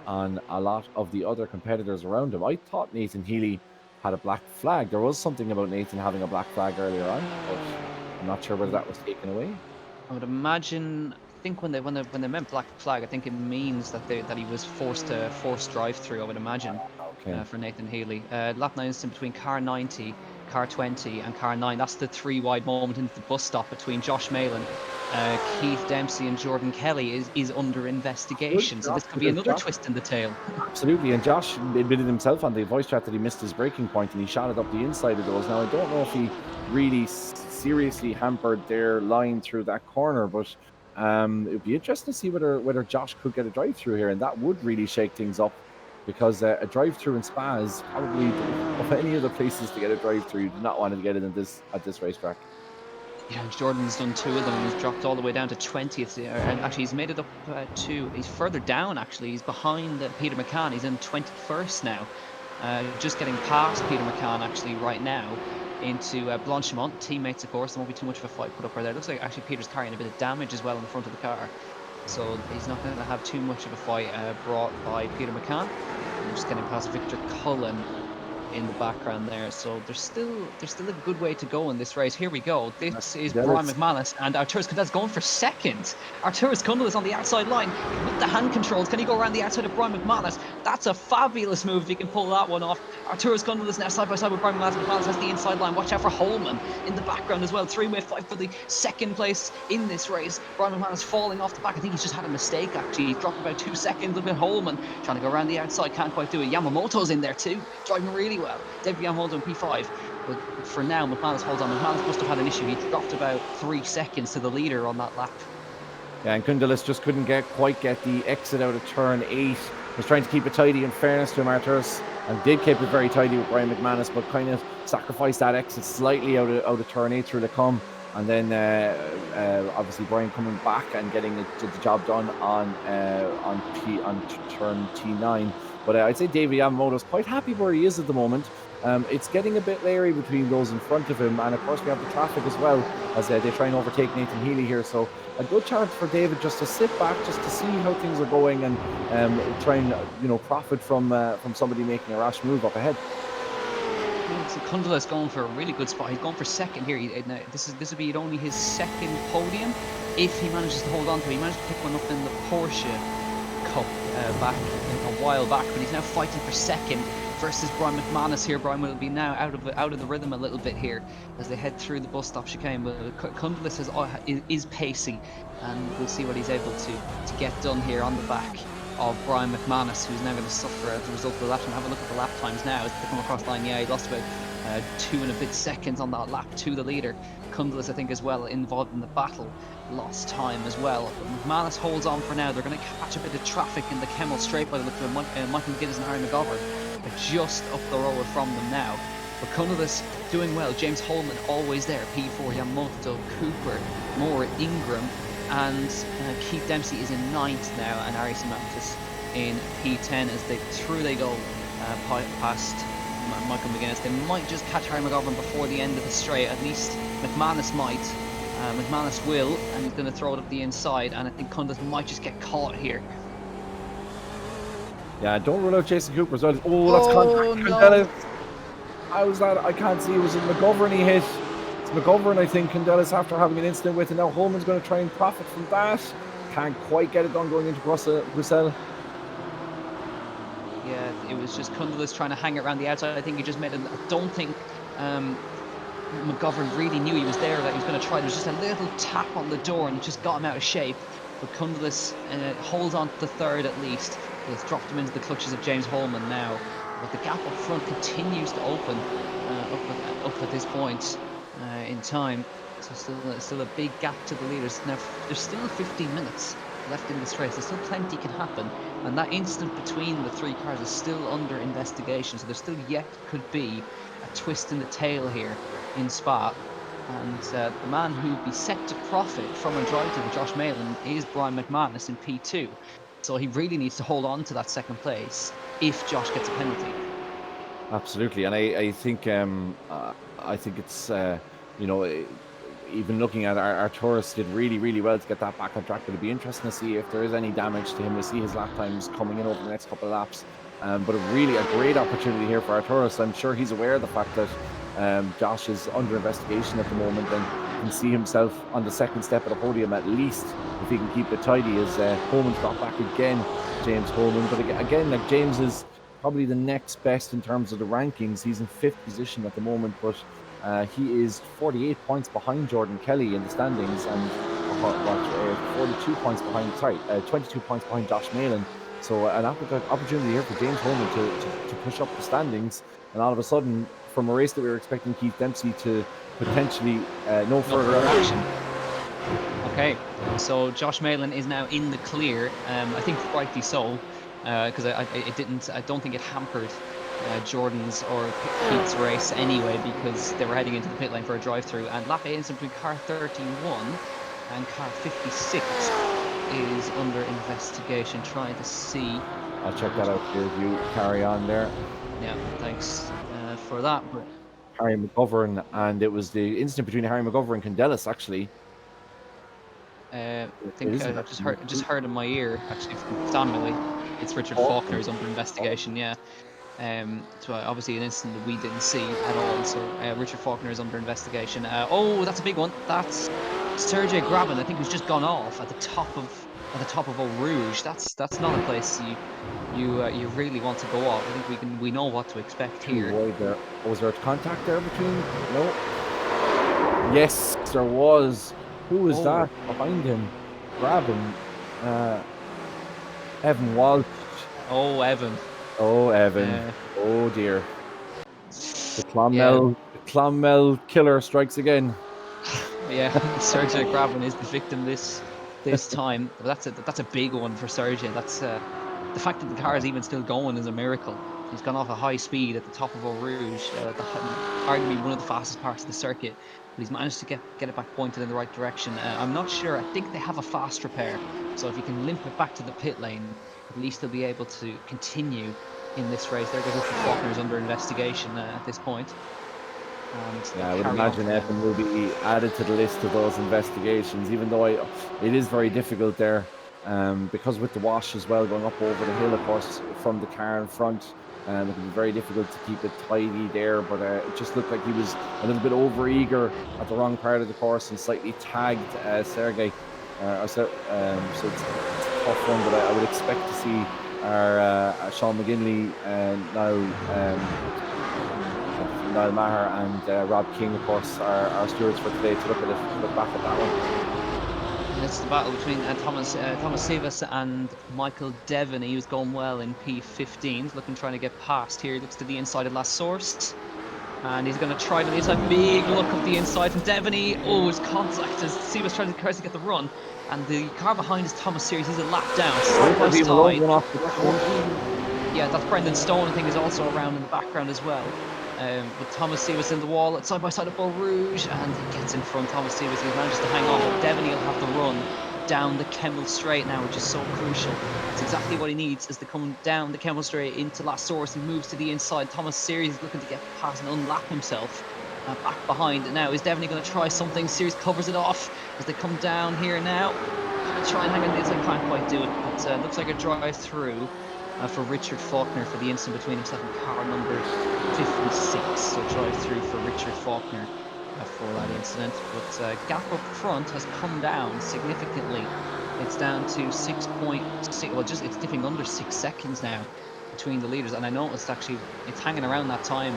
on a lot of the other competitors around him. I thought Nathan Healy had a black flag. There was something about Nathan having a black flag earlier on, but I'm not sure whether that was taken away. I would imagine. I think when they meant black flag, I think it means that he was forced drive through. I would imagine for Nathan Healy. Lap 9 instant between car 90, car 20, and car 9. That's the 3 wide moment into the bus stop between Josh Malin, Keith Dempsey, and Jordan Kelly is under investigation. So this could be another twist in the tail. Absolutely, and Josh admitted himself on the voice chat that he missed his braking point and he shot it up the inside of those. Now I don't know if he really seriously hampered their line through that corner, but it would be interesting to see whether Josh could get a drive through here, and that would really shake things up, because a drive through in Spa is probably of any other places to get a drive through. You do not want to get it at this racetrack. Yeah, Jordan's done 2 of them, and he's dropped all the way down to 20th. And actually, he's made it up he's further down, actually. He's behind Peter McCann. He's in 21st now. Just getting past Peter McCann, actually, right now, into Blanchimont. Teammates, of course. There won't be too much of a fight put up right there. It looks like actually Peter's carrying a bit of damage as well in the front of the car. so he's not going to have too much of a fight brought by Peter McCann. I'm just getting past Victor Cullen in the background there. So there's still a good way to go in this race. Here we go. This is Brian Cundillis. McManus and Arturas Cundillis going for second. Arturas Cundillis on the outside line with the hand controls. Can he go around the outside of Brian McManus? That's a fabulous move if he can pull that one off. Arturas Cundillis now side by side with Brian McManus. McManus has the inside line. Watch out for Holman in the background as well. Three-way fight for the second place in this race. Brian McManus falling off the back. I think he's just had a mistake actually. He's dropped about 2 seconds. Look at Holman trying to go around the outside. Can't quite do it. Yamamoto's in there too, driving really well. David Yamamoto in P5. But for now, McManus holds on. McManus must have had an issue. He dropped about 3 seconds to the leader on that lap. Yeah, and Cundillis just couldn't quite get the exit out of turn 8. Was trying to keep it tidy in fairness to him, Arturas, and did keep it very tidy with Brian McManus, but kind of sacrificed that exit slightly out of turn 8 through the come. And then obviously Brian coming back and getting the job done on turn T9. But I'd say David Yamamoto's quite happy where he is at the moment. It's getting a bit leery between those in front of him, and of course we have the traffic as well as they try and overtake Nathan Healy here. So a good chance for David just to sit back, just to see how things are going, and try and profit from somebody making a rash move up ahead. So Cundillis going for a really good spot. He's going for second here. This would be only his second podium if he manages to hold on to it. He managed to pick one up in the Porsche Cup back a while back, but he's now fighting for second versus Brian McManus here. Brian will be now out of the rhythm a little bit here as they head through the bus stop chicane. But Cundillis is pacing, and we'll see what he's able to get done here on the back of Brian McManus, who's now going to suffer as a result of the lap time. Have a look at the lap times now as they come across the line. Yeah, he lost about 2 and a bit seconds on that lap to the leader. Cundillis, I think, as well, involved in the battle, lost time as well. But McManus holds on for now. They're going to catch a bit of traffic in the Kemmel Straight by the look of it. Michael McGuinness and Harry McGovern are just up the road from them now. But Cundillis doing well. James Holman always there. P4, Yamamoto, Cooper, Moore, Ingram, and Keith Dempsey is in 9th now, and Ari Simantis in P10 as they go past Michael McGuinness. They might just catch Harry McGovern before the end of the straight. At least McManus might. McManus will, and he's going to throw it up the inside, and I think Cundillis might just get caught here. Yeah, don't rule out Jason Cooper as well. Oh, that's Cundillis. How was that? I can't see. Was it McGovern he hit? It's McGovern, I think. Cundillis after having an incident with, and now Holman's going to try and profit from that. Can't quite get it done going into Brussels. Yeah, it was just Cundillis trying to hang it around the outside. I think he just made it. I don't think McGovern really knew he was there, that he was going to try. There was just a little tap on the door and just got him out of shape. But Cundillis holds on to the third at least. He's dropped him into the clutches of James Holman now. But the gap up front continues to open up at this point in time. So still a big gap to the leaders. Now there's still 15 minutes left in this race. There's still plenty can happen, and that instant between the 3 cars is still under investigation. So there still yet could be a twist in the tail here in Spa. And the man who'd be set to profit from a drive to Josh Malin is Brian McManus in P2. So he really needs to hold on to that second place if Josh gets a penalty. Absolutely, and I think it's even looking at our Arturas did really well to get that back on track. But it'd be interesting to see if there is any damage to him. To see his lap times coming in over the next couple of laps. But a great opportunity here for Arturas. I'm sure he's aware of the fact that Josh is under investigation at the moment, and can see himself on the second step of the podium at least if he can keep it tidy. As Holman's got back again, James Holman. But again, like, James is probably the next best in terms of the rankings. He's in 5th position at the moment, but he is 48 points behind Jordan Kelly in the standings, and 22 points behind Josh Malin. So an opportunity here for James Holman to push up the standings, and all of a sudden, from a race that we were expecting Keith Dempsey to potentially no further action. Okay, so Josh Malin is now in the clear. I think rightly so, because I don't think it hampered Jordan's or Keith's race anyway, because they were heading into the pit lane for a drive-through, and lap incident between car 31 and car 56 is under investigation. Trying to see. I'll check that out for you. Carry on there. Yeah, thanks for that. But Harry McGovern, and it was the incident between Harry McGovern and Cundillis, actually. I It think isn't I actually. just heard in my ear actually from Stanley. It's Richard Faulkner Faulkner. is under investigation. Yeah. So obviously an incident that we didn't see at all. So Richard Faulkner is under investigation. Oh, that's a big one. That's Sergey Grabin. I think who's just gone off at the top of Eau Rouge. That's not a place you really want to go off. I think we know what to expect Too here. wide there. Was there a contact there between? No. Yes, there was. Who was Oh, that behind him? Grabbing. Uh, Evan Walsh. oh, Evan. Oh, Evan. Uh, Oh dear. yeah, The Clonmel killer strikes again. yeah. Sergey Grabin is the victim this time. But that's a big one for Sergey. That's the fact that the car is even still going is a miracle. He's gone off a high speed at the top of Eau Rouge, arguably one of the fastest parts of the circuit, but he's managed to get it back pointed in the right direction. I'm not sure. I think they have a fast repair, so if he can limp it back to the pit lane, at least he'll be able to continue in this race. There goes Richard Faulkner is under investigation at this point, and they'll Yeah, I would carry on imagine from now. Evan will be added to the list of those investigations, even though it is very difficult there, because with the wash as well going up over the hill, of course, from the car in front, it can be very difficult to keep it tidy there. But it just looked like he was a little bit over eager at the wrong part of the course and slightly tagged Sergey. So it's a tough one, but I would expect to see our Sean McGinley Niall Maher and Rob King, of course, are our stewards for today to look back at that one. And it's the battle between Thomas Sivas and Michael Devon. He was going well in P15, trying to get past here. He looks to the inside of last source. And he's going to try to the inside. Big look up the inside from Devaney. Oh, his contact as Sivas tries to get the run. And the car behind is Thomas Series. He's a lap down, side by Maybe a long side. one off the back one. Yeah, that's Brendan Stone, I think, is also around in the background as well. With Thomas Sivas in the wall, side by side of Eau Rouge, and he gets in front. Thomas Sivas, he manages to hang on, but Devaney will have the run down the Kemmel Straight now, which is so crucial. It's exactly what he needs as they come down the Kemmel Straight into last source. He moves to the inside. Thomas Series is looking to get past and unlap himself. Back behind now is Devaney going to try something. Series covers it off as they come down here now. Try and hang on the inside, can't quite do it, but looks like a drive through for Richard Faulkner for the incident between himself and car number 56. So drive through for Richard Faulkner for that incident. But gap up front has come down significantly. It's down to 6.6. Well, it's dipping under 6 seconds now between the leaders. And I noticed actually it's hanging around that time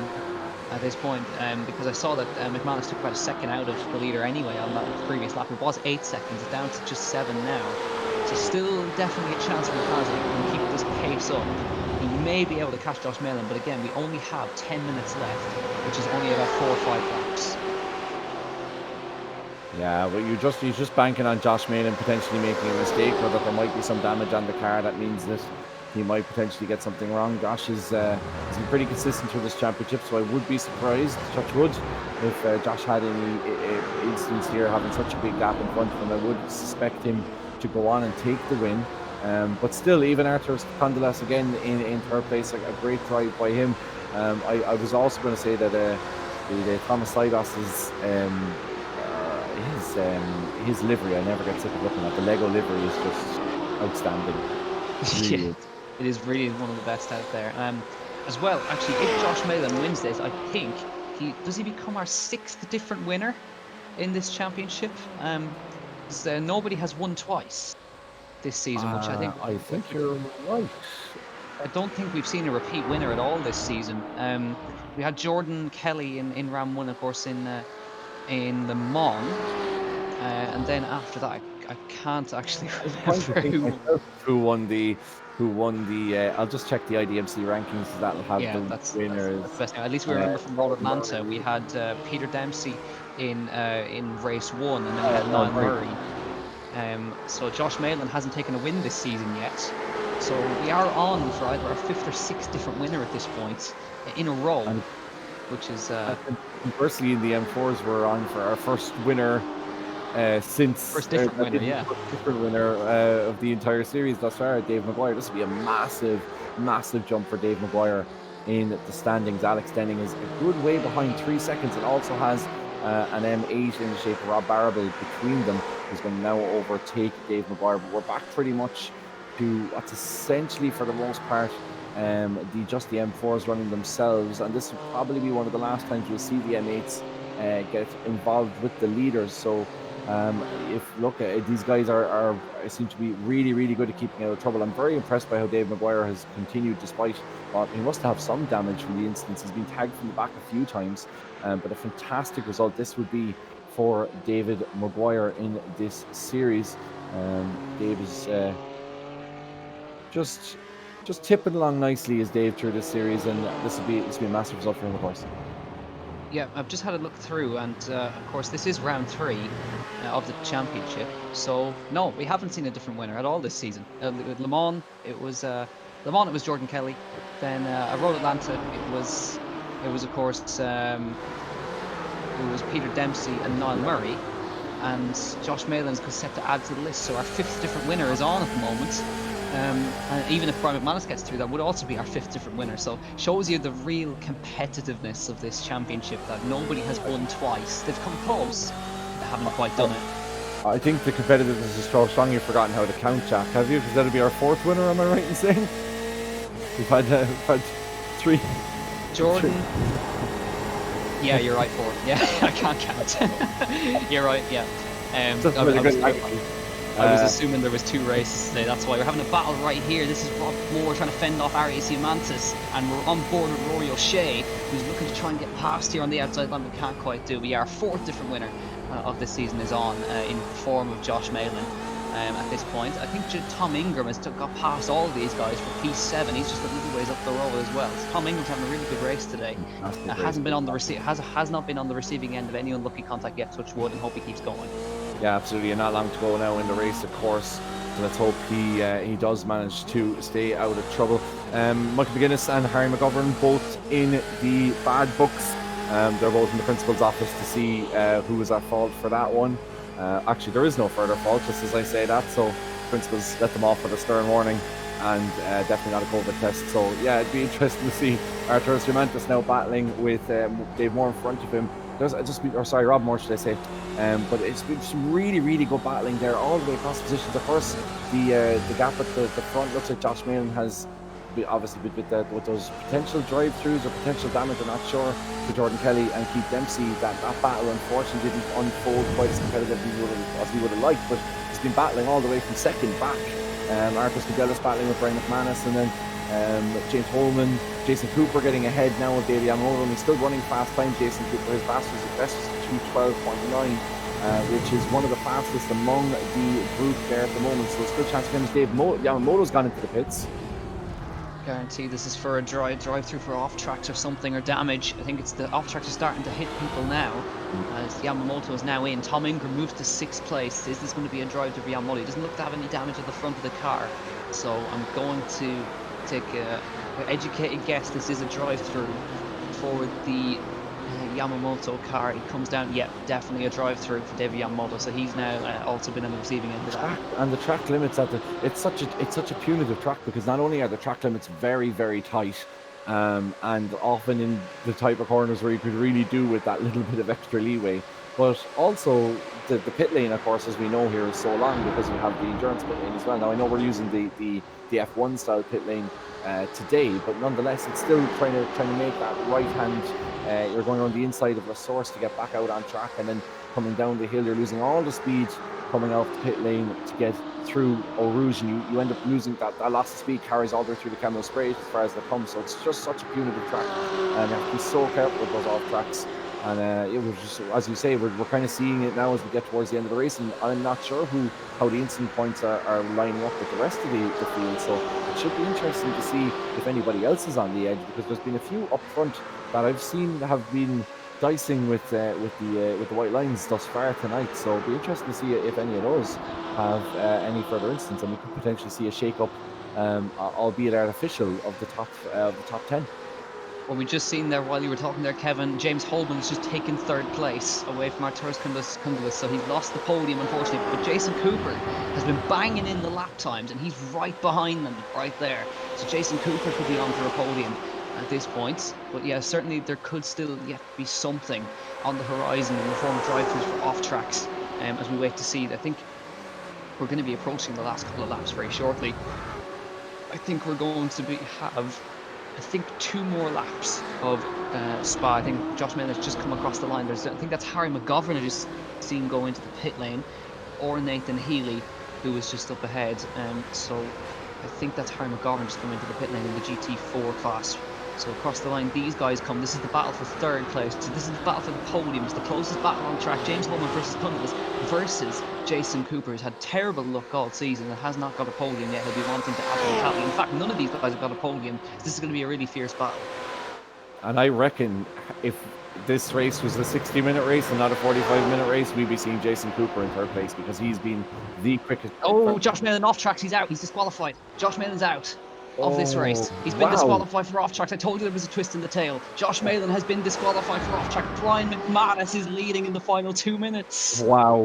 at this point, because I saw that McManus took about a second out of the leader anyway on that previous lap. It was 8 seconds, it's down to just 7 now. So still definitely a chance for McManus if he can keep this pace up. He may be able to catch Josh Malin, but again, we only have 10 minutes left, which is only about 4 or 5 laps. Yeah, but you're just banking on Josh Malin potentially making a mistake, or that there might be some damage on the car that means that he might potentially get something wrong. Josh has been pretty consistent through this championship, so I would be surprised, touch wood, if Josh had any instance here having such a big gap in front of him. I would suspect him to go on and take the win. But still, even Arthur Condelas again in third place, a great drive by him. I was also going to say that the Thomas Saidas' his livery, I never get sick of looking at. The Lego livery is just outstanding. Really Yeah, is. it is really one of the best out there. As well, actually, if Josh Malin wins this, I think he become our 6th different winner in this championship. Nobody has won twice this season, which I think I think you're right. I don't think we've seen a repeat winner at all this season. We had Jordan Kelly in Ram 1, of course, in the Mon, and then after that, I can't actually I was trying to remember think who. myself who won the. I'll just check the IDMC rankings. So that'll have Yeah, the that's the winners. best thing. At least we remember from Road Niall Atlanta, we Murray. had Peter Dempsey in race 1, and then we had Niall Niall Murray. Murray. So Josh Malin hasn't taken a win this season yet. So we are on for either our 5th or 6th different winner at this point in a row, And which is conversely, in the M4s, we're on for our first winner since first different winner. the Yeah. first different winner of the entire series thus far, Dave Maguire. This will be a massive, massive jump for Dave Maguire in the standings. Alex Denning is a good way behind, 3 seconds, and also has an M8 in the shape of Rob Barrable between them. who's going to now overtake Dave Maguire. But we're back pretty much to what's essentially, for the most part, just the M4s running themselves, and this will probably be one of the last times we'll see the M8s get involved with the leaders. So if look at these guys are seem to be really good at keeping out of trouble. I'm very impressed by how Dave Maguire has continued, despite he must have some damage from the instance. He's been tagged from the back a few times, but a fantastic result this would be for David Maguire in this series. Dave is just tipping along nicely as Dave through this series, and this will be a massive result for him, of course. Yeah, I've just had a look through, and of course this is round 3 of the championship. So no, we haven't seen a different winner at all this season. With Le Mans, it was Jordan Kelly. Then Road Atlanta, it was of course it was Peter Dempsey and Niall Murray, and Josh Malin's set to add to the list. So our 5th different winner is on at the moment. And even if Brian McManus gets through, that would also be our 5th different winner. So shows you the real competitiveness of this championship, that nobody has won twice. They've come close, but they haven't quite done it. I think the competitiveness is so strong you've forgotten how to count, Jack, have you? Because that'll be our 4th winner, am I right in saying? We've had 3. Jordan. 3. Yeah, you're right, 4. Yeah, I can't count. You're right, yeah. I was assuming there was 2 races today. That's why we're having a battle right here. This is Rob Moore trying to fend off RAC Mantis, and we're on board with Rory O'Shea, who's looking to try and get past here on the outside line, but can't quite do. But yeah, our 4th different winner of this season is on in form of Josh Malin. At this point, I think Tom Ingram has got past all of these guys for P7. He's just a little ways up the road as well. So Tom Ingram's having a really good race today. Hasn't been on the has not been on the receiving end of any unlucky contact yet. Touch wood, and hope he keeps going. Yeah, absolutely, and not long to go now in the race, of course. So let's hope he does manage to stay out of trouble. Michael McGuinness and Harry McGovern both in the bad books. They're both in the principal's office to see who was at fault for that one. Actually, there is no further fault, just as I say that. So principals let them off with a stern warning, and definitely not a COVID test. So yeah, it'd be interesting to see Arturas Germantis now battling with Dave Moore in front of him. Rob Moore, should I say? But it's been some really good battling there, all the way across positions. Of course, the gap at the front looks like Josh Malin has obviously with those potential drive-throughs or potential damage. I'm not sure for Jordan Kelly and Keith Dempsey. That battle unfortunately didn't unfold quite as competitive as we would have liked. But he's been battling all the way from second back. Arthur Scadellis battling with Brian McManus, and then James Holman, Jason Cooper getting ahead now with David Yamamoto. He's still running fast time. Jason Cooper, his best was 2:12.9, which is one of the fastest among the group there at the moment. So it's a good chance for him. Dave Yamamoto's gone into the pits. Guarantee this is for a drive-through for off-tracks or something, or damage. I think it's the off-tracks are starting to hit people now, as Yamamoto is now in. Tom Ingram moves to 6th place. Is this going to be a drive-through for Yamamoto? He doesn't look to have any damage at the front of the car, so I'm going to take an educated guess. This is a drive-through for the Yamamoto car. He comes down, yeah, definitely a drive-through for David Yamamoto. So he's now also been on the receiving end of that. And the track limits it's such a punitive track, because not only are the track limits very tight, and often in the type of corners where you could really do with that little bit of extra leeway, but also the pit lane, of course, as we know here, is so long because we have the endurance pit lane as well. Now I know we're using the F1 style pit lane today, but nonetheless it's still trying to make that right hand. You're going on the inside of the source to get back out on track, and then coming down the hill you're losing all the speed coming off the pit lane to get through Eau Rouge, and you end up losing that loss of speed carries all the way through the Camel Spray as far as they come. So it's just such a punitive track, and you have to be so careful with those off tracks. And it was just, as you say, we're kind of seeing it now as we get towards the end of the race, and I'm not sure how the incident points are lining up with the rest of the field. So it should be interesting to see if anybody else is on the edge, because there's been a few up front that I've seen have been dicing with the white lines thus far tonight. So it'll be interesting to see if any of those have any further incidents, and we could potentially see a shake-up, albeit artificial, of the top 10. Well, we just seen there while you were talking there, Kevin, James Holman has just taken 3rd place away from Arturas Kundalus, so he's lost the podium, unfortunately. But Jason Cooper has been banging in the lap times, and he's right behind them, right there. So Jason Cooper could be on for a podium at this point. But yeah, certainly there could still yet be something on the horizon in the form of drive-throughs for off-tracks. as we wait to see. I think we're going to be approaching the last couple of laps very shortly. I think we're going to have 2 more laps of Spa. I think Josh Miller's just come across the line. I think that's Harry McGovern I just seen go into the pit lane, or Nathan Healy, who was just up ahead. So I think that's Harry McGovern just come into the pit lane in the GT4 class. So across the line, these guys come. This is the battle for third place. So this is the battle for the podium. It's the closest battle on track. James Holman versus Cunliffe versus Jason Cooper, who's had terrible luck all season and has not got a podium yet. He'll be wanting to add the tally. In fact, none of these guys have got a podium. So this is going to be a really fierce battle. And I reckon if this race was a 60-minute race and not a 45-minute race, we'd be seeing Jason Cooper in third place, because he's been the quickest. Oh, Josh Malin off tracks. He's out. He's disqualified. Josh Malin's out of this race. He's been disqualified for off tracks. I told you there was a twist in the tail. Josh Malin has been disqualified for off track. Brian McManus is leading in the final 2 minutes. Wow,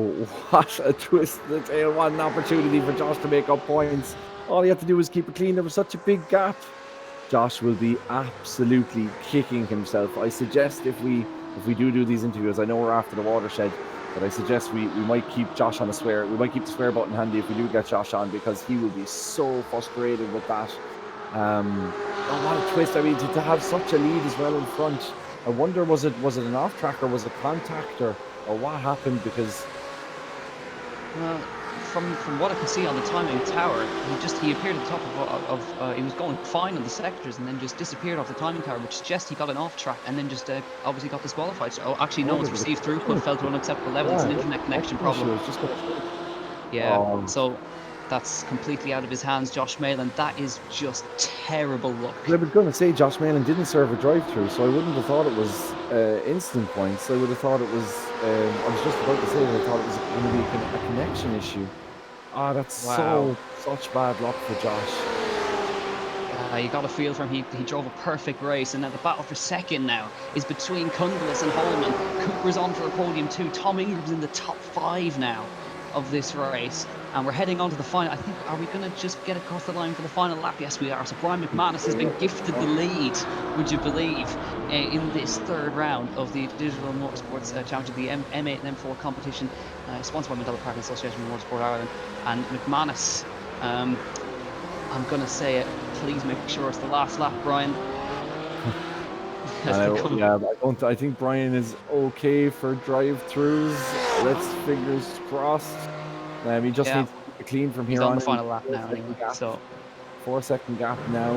what a twist in the tail. What an opportunity for Josh to make up points. All he had to do was keep it clean. There was such a big gap. Josh will be absolutely kicking himself. I suggest if we do these interviews, I know we're after the watershed, but I suggest we might keep Josh on a swear. We might keep the swear button handy if we do get Josh on, because he will be so frustrated with that. What a twist. I mean, to have such a lead as well in front. I wonder, was it an off track, or was it contact, or what happened? Because from what I can see on the timing tower, he appeared at the top of he was going fine on the sectors and then just disappeared off the timing tower, which suggests he got an off track and then just obviously got disqualified. So actually, no one's received throughput, fell to unacceptable level. It's an internet connection problem. Yeah, so that's completely out of his hands, Josh Malin. That is just terrible luck. I was going to say Josh Malin didn't serve a drive-through, so I wouldn't have thought it was instant points. I would have thought it was, I was just about to say that I thought it was going to be a connection issue. That's such bad luck for Josh. You got a feel for him. He drove a perfect race, and now the battle for second now is between Cundless and Holman. Cooper's on for a podium too. Tom Ingram's in the top 5 now of this race, and we're heading on to the final. I think, are we going to just get across the line for the final lap? Yes, we are. So Brian McManus has been gifted the lead, would you believe, in this third round of the Digital Motorsports Championship, the M8 and M4 competition, sponsored by Mondello Park in association with Motorsport Ireland. And McManus, I'm going to say it, please make sure it's the last lap, Brian. I think Brian is okay for drive-throughs. Let's fingers crossed. He just needs to keep it clean from here on. He's on the final lap now, anyway. So 4-second gap now.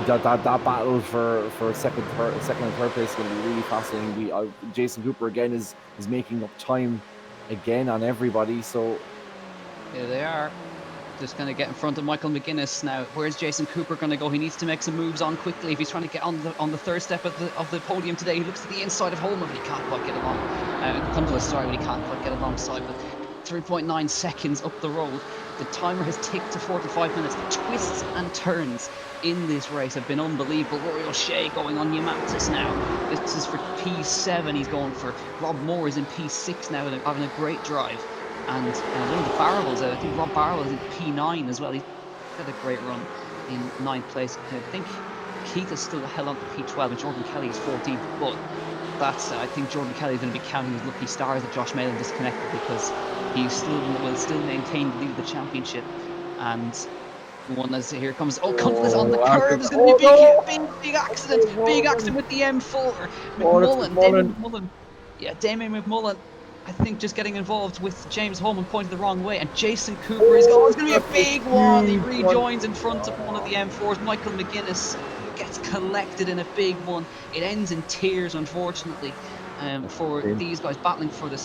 That battle for second and third place is going to be really fascinating. Jason Cooper again is making up time again on everybody. So yeah, they are. Just going to get in front of Michael McGuinness now. Where's Jason Cooper going to go? He needs to make some moves on quickly if he's trying to get on the third step of the podium today. He looks to the inside of Holman, but he can't quite get along. But he can't quite get alongside. But 3.9 seconds up the road. The timer has ticked to 45 minutes. The twists and turns in this race have been unbelievable. Rory O'Shea going on Pneumatis now. This is for P7. He's going for Rob Moore is in P6 now, having a great drive. And one of the Barrels, I think Rob Barrel is in P9 as well. He's had a great run in 9th place. I think Keith is still held on to P12 and Jordan Kelly is 14th. But I think Jordan Kelly is going to be counting his lucky stars that Josh Malin disconnected, because he will still maintain the lead of the championship. And here comes Cunliffe on the curve. There's going to be a big accident. Big accident with the M4. Damien McMullen. Yeah, Damien McMullen, I think, just getting involved with James Holman, pointed the wrong way, and Jason Cooper is going. It's going to be a big one. He rejoins in front of one of the M4s. Michael McGuinness gets collected in a big one. It ends in tears, unfortunately, for these guys battling for the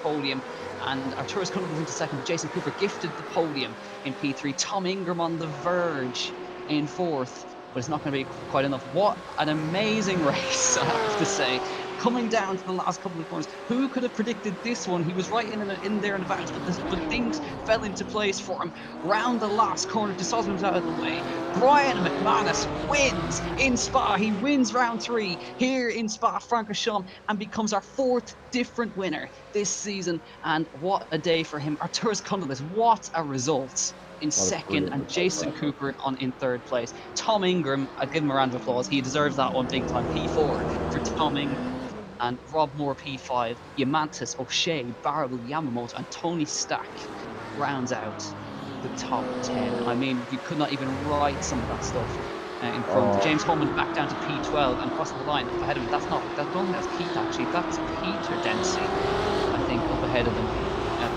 podium. And Arturus Cunliffe into second. Jason Cooper gifted the podium in P3. Tom Ingram on the verge in 4th, but it's not going to be quite enough. What an amazing race, I have to say. Coming down to the last couple of corners, who could have predicted this one? He was right in there in advance, but things fell into place for him. Round the last corner, DeSosman was out of the way. Brian McManus wins in Spa. He wins round 3 here in Spa-Francorchamps and becomes our 4th different winner this season. And what a day for him. Arturus Cunliffe, what a result in second, and Jason Cooper in 3rd place. Tom Ingram, I'd give him a round of applause. He deserves that one big time. P4 for Tom Ingram. and Rob Moore P5, Yamantis, O'Shea, Barable, Yamamoto, and Tony Stack rounds out the top 10. I mean, you could not even write some of that stuff in front. Oh, James Holman back down to P12 and crossing the line up ahead of him. I don't think that's Keith actually. That's Peter Dempsey, I think, up ahead of them,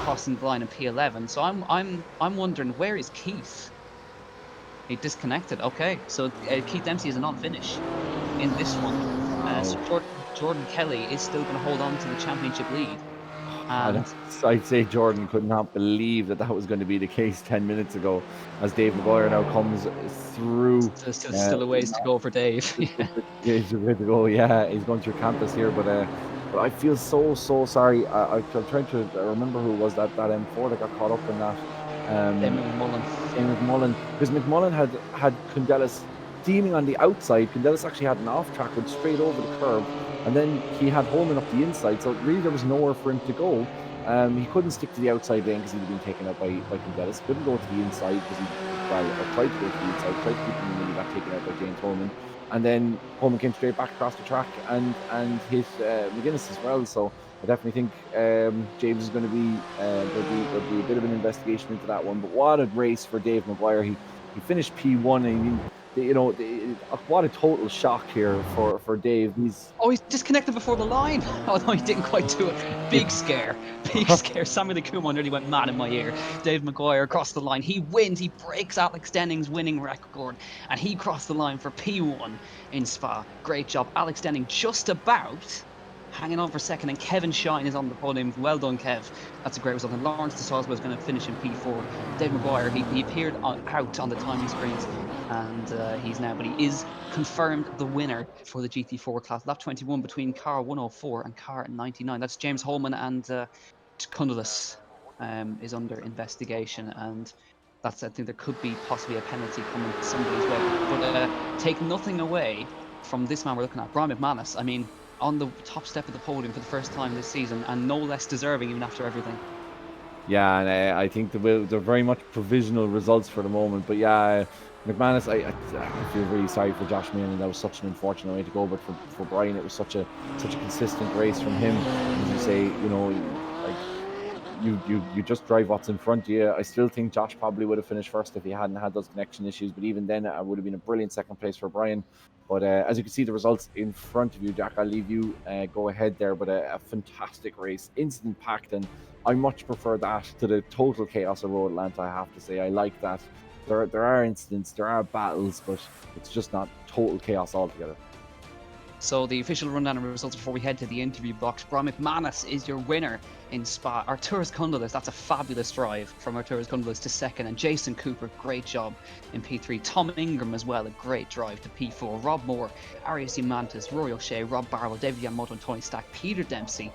crossing the line in P11. So I'm wondering, where is Keith? He disconnected. Okay, so Keith Dempsey is a non-finish in this one. So wow. Jordan Kelly is still going to hold on to the championship lead, I'd and I'd say Jordan could not believe that that was going to be the case 10 minutes ago as Dave Maguire now comes through. still a ways to go for Dave. Yeah. He's good to go. Yeah, he's going through campus here, but I feel so sorry. I'm trying to remember who was that M4 that got caught up in that. Um, Damon McMullen. Shane McMullen, because McMullen had Cundelis steaming on the outside. Cundelis actually had an off track, went straight over the curb, and then he had Holman up the inside. So really, there was nowhere for him to go. He couldn't stick to the outside lane because he'd been taken out by Cundelis. Couldn't go to the inside because or tried to go to the inside, tried to keep him when he got taken out by James Holman. And then Holman came straight back across the track and hit McGuinness as well. So I definitely think James is going to be there'll be a bit of an investigation into that one. But what a race for Dave Maguire! He finished P1. I mean, what a total shock here for Dave. He's Oh, he's disconnected before the line. Oh no, he didn't quite do it. Big scare. Big scare. Samuel Akumo nearly went mad in my ear. Dave Maguire across the line. He wins. He breaks Alex Denning's winning record. And he crossed the line for P1 in Spa. Great job. Alex Denning just about hanging on for second. And Kevin Shine is on the podium. Well done, Kev. That's a great result. And Lawrence de Salzburg is going to finish in P4. Dave Maguire, he appeared out on the timing screens. And but he is confirmed the winner for the GT4 class. Lap 21 between car 104 and car 99. That's James Holman and Cundelis is under investigation. And I think there could be possibly a penalty coming somebody's way. But take nothing away from this man we're looking at, Brian McManus. I mean, on the top step of the podium for the first time this season, and no less deserving even after everything. Yeah, and I think they're very much provisional results for the moment. But yeah, McManus, I feel really sorry for Josh Main, that was such an unfortunate way to go. But for Brian, it was such a consistent race from him. As you say, like you just drive what's in front of you. I still think Josh probably would have finished first if he hadn't had those connection issues. But even then, it would have been a brilliant second place for Brian. But as you can see, the results in front of you, Jack, I'll leave you go ahead there. But a fantastic race, incident packed, and I much prefer that to the total chaos of Road Atlanta. I have to say, I like that. There are incidents, there are battles, but it's just not total chaos altogether. So the official rundown of results before we head to the interview box. Brian McManus is your winner in Spa. Arturas Cundelis, that's a fabulous drive from Arturas Cundelis to second. And Jason Cooper, great job in P3. Tom Ingram as well, a great drive to P4. Rob Moore, Arias Yamantis, Rory O'Shea, Rob Barwell, David Yamamoto and Tony Stack. Peter Dempsey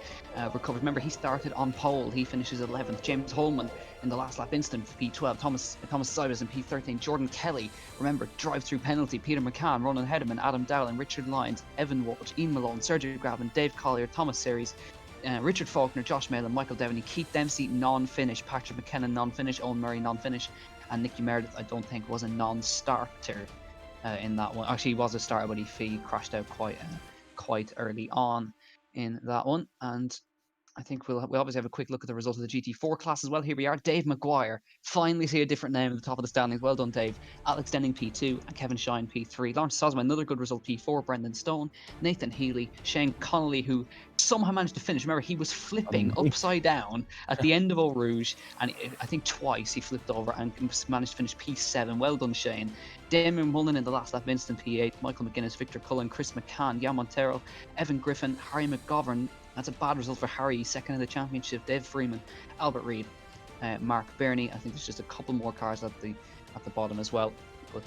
recovered. Remember, he started on pole. He finishes 11th. James Holman in the last lap instant for P12. Thomas Sybers in P13. Jordan Kelly, remember, drive-through penalty. Peter McCann, Ronan Hedeman, Adam Dowling, Richard Lyons, Evan Walsh, Ian Malone, Sergio Graben, Dave Collier, Thomas Series, Richard Faulkner, Josh Malin, Michael Devaney, Keith Dempsey, non-finish, Patrick McKenna, non-finish, Owen Murray, non-finish, and Nicky Meredith, I don't think, was a non-starter in that one. Actually, he was a starter, but he crashed out quite early on in that one. And I think we'll obviously have a quick look at the results of the GT4 class as well. Here we are. Dave Maguire. Finally see a different name at the top of the standings. Well done, Dave. Alex Denning P2 and Kevin Shine P3. Lawrence Sosman, another good result, P4. Brendan Stone, Nathan Healy, Shane Connolly, who somehow managed to finish. Remember, he was flipping Amazing. upside down at the end of Eau Rouge, and I think twice he flipped over and managed to finish P7. Well done, Shane. Damon Mullen in the last lap instant P8. Michael McGuinness, Victor Cullen, Chris McCann, Jan Montero, Evan Griffin, Harry McGovern. That's a bad result for Harry, second in the championship. Dave Freeman, Albert Reid, Mark Burney. I think there's just a couple more cars at the bottom as well. But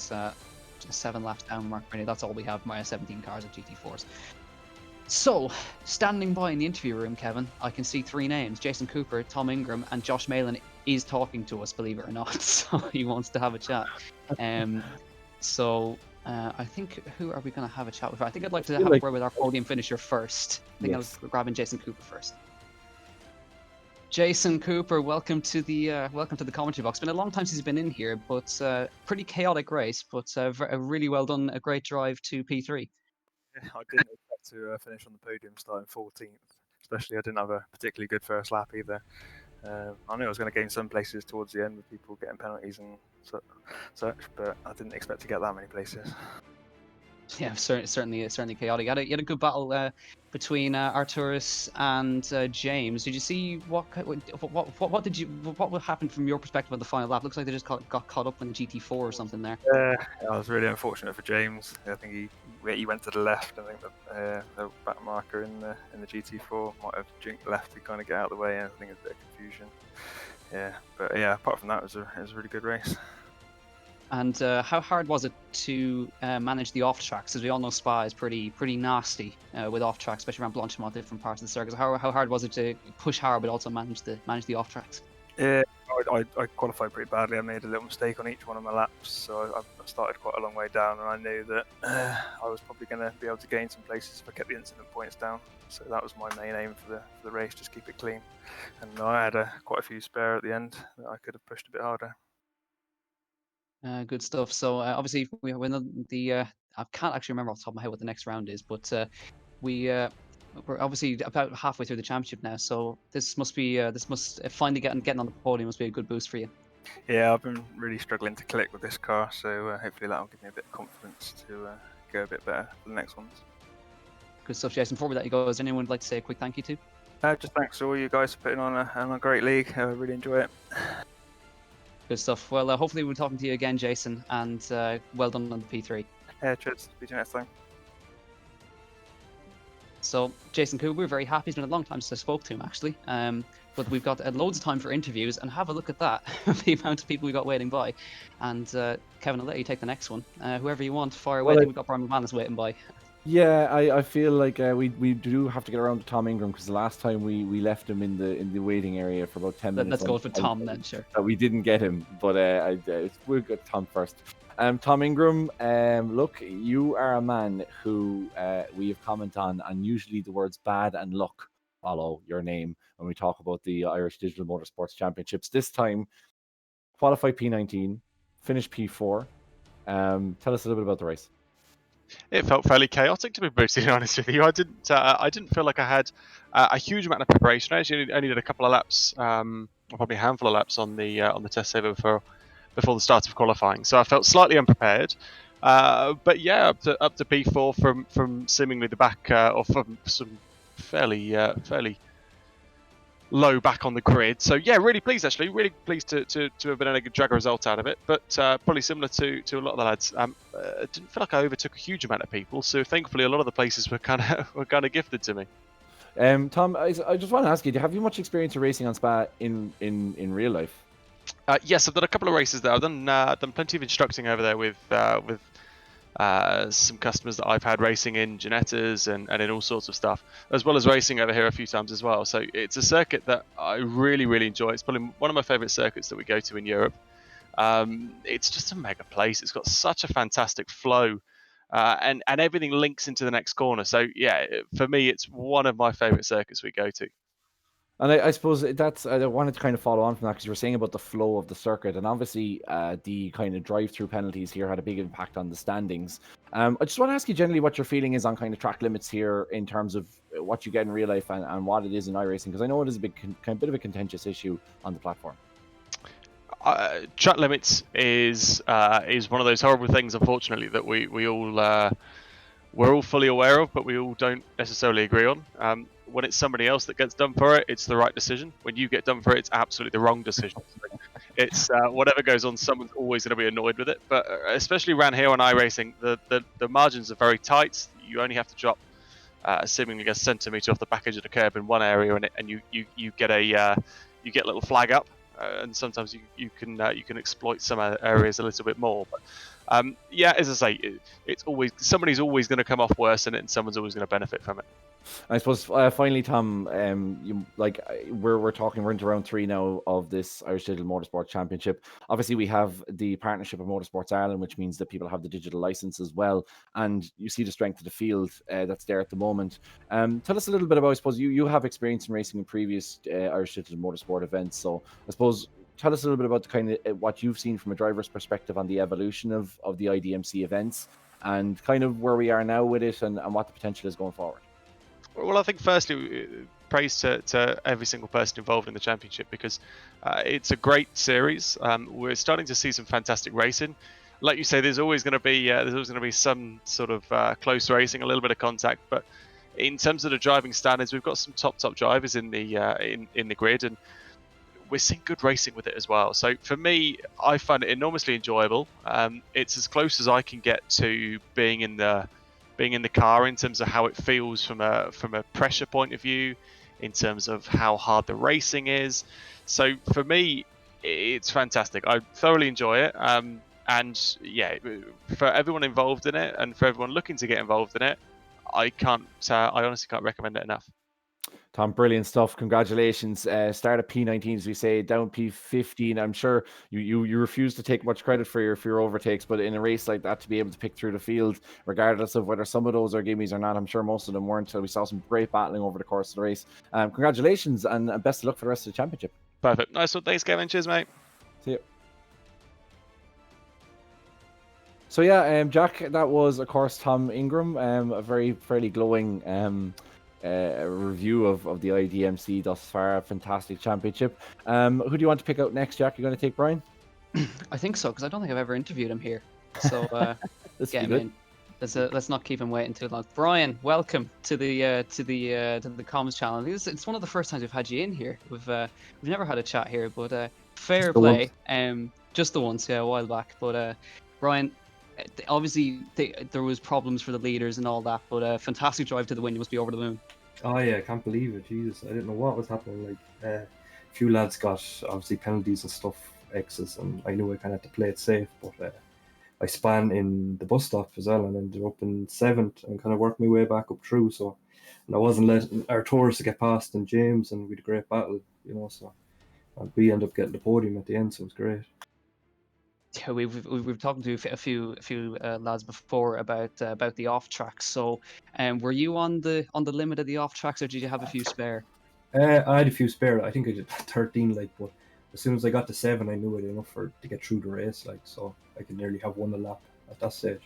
just 7 laps down, Mark Burney. That's all we have. 17 cars at GT4s. So, standing by in the interview room, Kevin, I can see 3 names: Jason Cooper, Tom Ingram, and Josh Malin is talking to us, believe it or not. So he wants to have a chat. So I think, who are we going to have a chat with? I think I'd like to have a word with our podium finisher first. I think Yes. I'll grab Jason Cooper first. Jason Cooper, welcome to the commentary box. It's been a long time since you've been in here, but pretty chaotic race, but a really well done, a great drive to P3. I didn't expect to finish on the podium starting 14th. Especially, I didn't have a particularly good first lap either. I knew I was going to gain some places towards the end with people getting penalties and such, but I didn't expect to get that many places. Yeah, certainly chaotic. You had a good battle between Arturus and James. Did you see what happened from your perspective on the final lap? Looks like they just got caught up in the GT4 or something there. I was really unfortunate for James. I think he went to the left. I think the back marker in the GT4 might have jinked left to kind of get out of the way, and I think it's a bit of confusion. Yeah, but yeah, apart from that, it was a really good race. And how hard was it to manage the off tracks? As we all know, Spa is pretty nasty with off tracks, especially around Blanchimont, different parts of the circuit. How hard was it to push hard but also manage the off tracks? Yeah, I qualified pretty badly. I made a little mistake on each one of my laps, so I started quite a long way down, and I knew that I was probably going to be able to gain some places if I kept the incident points down. So that was my main aim for the race, just keep it clean. And I had quite a few spare at the end that I could have pushed a bit harder. Good stuff. So obviously we win the I can't actually remember off the top of my head what the next round is, but we're obviously about halfway through the championship now. So this must finally getting on the podium must be a good boost for you. Yeah, I've been really struggling to click with this car, so hopefully that'll give me a bit of confidence to go a bit better for the next ones. Good stuff, Jason. Before we let you go, does anyone like to say a quick thank you to? Just thanks to all you guys for putting on a great league. I really enjoy it. Good stuff. Well, hopefully we'll be talking to you again, Jason, and well done on the P3. Yeah, cheers. Speak to you next time. So, Jason Cooper, we're very happy. It's been a long time since I spoke to him, actually. But we've got loads of time for interviews, and have a look at that, the amount of people we got waiting by. And Kevin, I'll let you take the next one. Whoever you want, fire away. I think we've got Brian McManus waiting by. Yeah, I feel like we do have to get around to Tom Ingram, because the last time we left him in the waiting area for about 10 minutes. Let's go for Tom then, sure. We didn't get him, but we'll get Tom first. Tom Ingram, look, you are a man who we have commented on, and usually the words bad and luck follow your name when we talk about the Irish Digital Motorsports Championships. This time, qualified P19, finished P4. Tell us a little bit about the race. It felt fairly chaotic, to be brutally honest with you. I didn't feel like I had a huge amount of preparation. I actually only did a couple of laps, probably a handful of laps on the test saver before the start of qualifying. So I felt slightly unprepared. But yeah, up to P4 from seemingly the back, or from some fairly low back on the grid. So yeah, really pleased actually. Really pleased to have been able to drag a result out of it. But probably similar to a lot of the lads, didn't feel like I overtook a huge amount of people. So thankfully, a lot of the places were kind of gifted to me. Tom, I just want to ask you: have you much experience of racing on Spa in real life? Yes, I've done a couple of races there. I've done plenty of instructing over there with some customers that I've had racing in Ginettas and in all sorts of stuff, as well as racing over here a few times as well. So it's a circuit that I really, really enjoy. It's probably one of my favourite circuits that we go to in Europe. It's just a mega place. It's got such a fantastic flow, and everything links into the next corner. So yeah, for me, it's one of my favourite circuits we go to. And I suppose I wanted to kind of follow on from that, because you were saying about the flow of the circuit, and obviously the kind of drive-through penalties here had a big impact on the standings. I just want to ask you generally what your feeling is on kind of track limits here in terms of what you get in real life and what it is in iRacing, because I know it is a bit of a contentious issue on the platform. Track limits is one of those horrible things, unfortunately, that we're all fully aware of, but we all don't necessarily agree on. When it's somebody else that gets done for it, it's the right decision. When you get done for it, it's absolutely the wrong decision. It's whatever goes on, someone's always going to be annoyed with it. But especially around here on iRacing, the margins are very tight. You only have to drop seemingly a centimetre off the back edge of the curb in one area, and you get a little flag up. And sometimes you can exploit some areas a little bit more. But yeah, as I say, it's always somebody's always going to come off worse in it, and someone's always going to benefit from it. I suppose finally, Tom, we're into round 3 now of this Irish Digital Motorsport Championship. Obviously, we have the partnership of Motorsport Ireland, which means that people have the digital license as well, and you see the strength of the field that's there at the moment. Tell us a little bit about, I suppose, you have experience in racing in previous Irish Digital Motorsport events, so I suppose tell us a little bit about the kind of what you've seen from a driver's perspective on the evolution of the IDMC events, and kind of where we are now with it, and what the potential is going forward. Well, I think firstly, praise to every single person involved in the championship, because it's a great series. We're starting to see some fantastic racing. Like you say, there's always going to be some sort of close racing, a little bit of contact. But in terms of the driving standards, we've got some top drivers in the in the grid, and we're seeing good racing with it as well. So for me, I find it enormously enjoyable. It's as close as I can get to being in the car in terms of how it feels from a pressure point of view, in terms of how hard the racing is. So for me, it's fantastic. I thoroughly enjoy it. And yeah, for everyone involved in it, and for everyone looking to get involved in it, I honestly can't recommend it enough. Tom, brilliant stuff. Congratulations. Start at P19, as we say, down P15. I'm sure you refuse to take much credit for your overtakes, but in a race like that, to be able to pick through the field, regardless of whether some of those are gimmies or not, I'm sure most of them weren't. So we saw some great battling over the course of the race. Congratulations, and best of luck for the rest of the championship. Perfect. Nice one. Thanks, Kevin. Cheers, mate. See you. So yeah, Jack, that was, of course, Tom Ingram. A fairly glowing review of the IDMC thus far. A fantastic championship. Who do you want to pick out next, Jack? You're going to take Brian? I think so, because I don't think I've ever interviewed him here. So get him in. Let's not keep him waiting too long. Brian, welcome to the comms channel. It's one of the first times we've had you in here. We've never had a chat here, but fair play. Just the once, a while back. But Brian, obviously there was problems for the leaders and all that, but fantastic drive to the win. You must be over the moon. Oh yeah, I can't believe it. Jesus, I didn't know what was happening. Like a few lads got obviously penalties and stuff, X's, and I knew I kind of had to play it safe, but I span in the bus stop as well and ended up in 7th and kind of worked my way back up through. So, and I wasn't letting our tours to get past in James, and we had a great battle, so and we ended up getting the podium at the end, so it was great. Yeah, we've talked to a few lads before about the off tracks. So, were you on the limit of the off tracks, or did you have a few spare? I had a few spare. I think I did 13, but as soon as I got to 7, I knew I had enough to get through the race, so I could nearly have won a lap at that stage.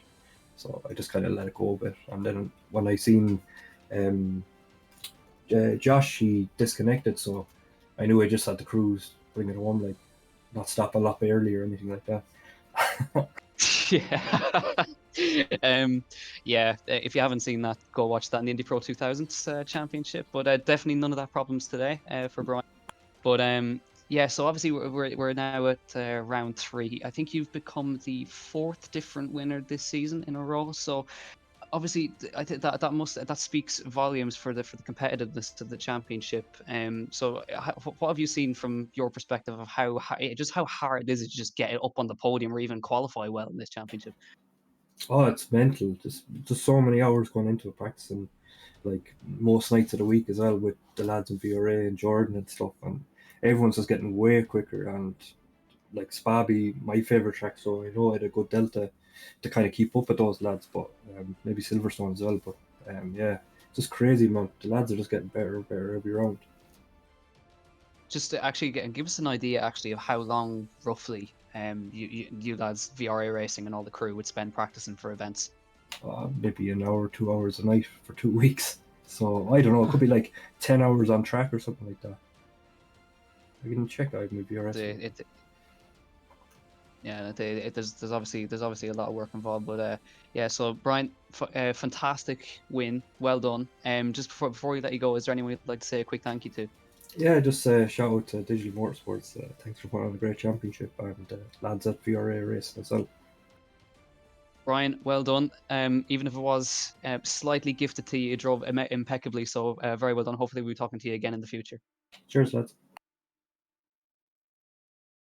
So I just kind of let it go a bit, and then when I seen Josh, he disconnected, so I knew I just had to cruise, bring it home, not stop a lap early or anything like that. Yeah. If you haven't seen that, go watch that in the Indy Pro 2000 championship. But definitely none of that problems today for Brian. But yeah, so obviously we're now at round 3. I think you've become the 4th different winner this season in a row. So obviously, I think that speaks volumes for the competitiveness of the championship. So what have you seen from your perspective of how hard is it to just get it up on the podium or even qualify well in this championship? Oh, it's mental. Just so many hours going into it, practicing most nights of the week as well with the lads in VRA and Jordan and stuff, and everyone's just getting way quicker. And Spa be my favourite track, so I know I had a good delta to kind of keep up with those lads, but maybe Silverstone as well. But yeah, just crazy, man. The lads are just getting better and better every round. Just to actually give us an idea actually of how long roughly you lads, VRA racing and all the crew, would spend practicing for events. Maybe an hour, 2 hours a night for 2 weeks. So I don't know, it could be 10 hours on track or something like that. I can check out my VRS. Yeah, there's obviously a lot of work involved, but yeah. So Brian, fantastic win, well done. Just before we let you go, is there anyone you'd like to say a quick thank you to? Yeah, just shout out to Digital Motorsports. Thanks for putting on a great championship, and lads at VRA racing as well. Brian, well done. Even if it was slightly gifted to you, you drove impeccably. So very well done. Hopefully we'll be talking to you again in the future. Cheers, lads.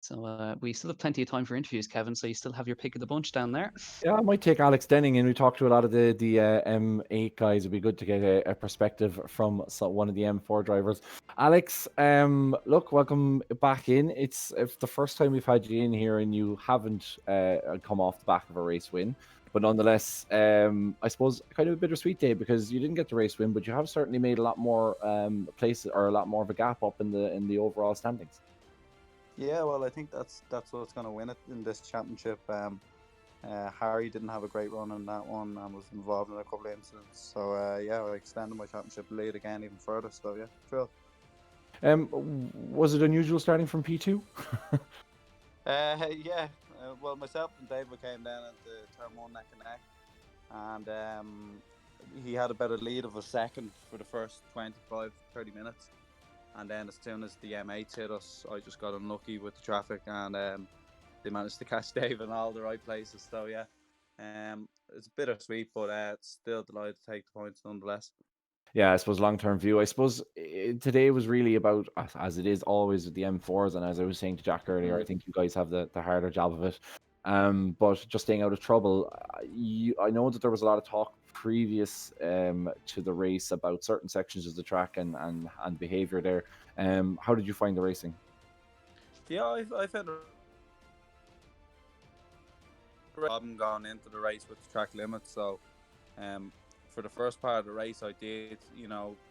So we still have plenty of time for interviews, Kevin. So you still have your pick of the bunch down there. Yeah, I might take Alex Denning in. We talked to a lot of the M8 guys. It'd be good to get a perspective from one of the M4 drivers. Alex, look, welcome back in. It's the first time we've had you in here, and you haven't come off the back of a race win. But nonetheless, I suppose kind of a bittersweet day because you didn't get the race win, but you have certainly made a lot more places, or a lot more of a gap up in the overall standings. Yeah, well, I think that's what's going to win it in this championship. Harry didn't have a great run in that one and was involved in a couple of incidents. So I extended my championship lead again even further. So yeah, thrilled. Was it unusual starting from P2? Yeah. Well, myself and David came down into turn 1 neck and neck, and he had about a lead of a second for the first 25-30 minutes, and then as soon as the M8s hit us, I just got unlucky with the traffic, and they managed to catch David in all the right places. So yeah, it's bittersweet, but still delighted to take the points nonetheless. Yeah, I suppose long-term view. I suppose today was really about, as it is always with the M4s, and as I was saying to Jack earlier, I think you guys have the harder job of it. But just staying out of trouble, I know that there was a lot of talk previous to the race about certain sections of the track and behaviour there. How did you find the racing? Yeah, I found a problem going into the race with the track limits. So, for the first part of the race, I did,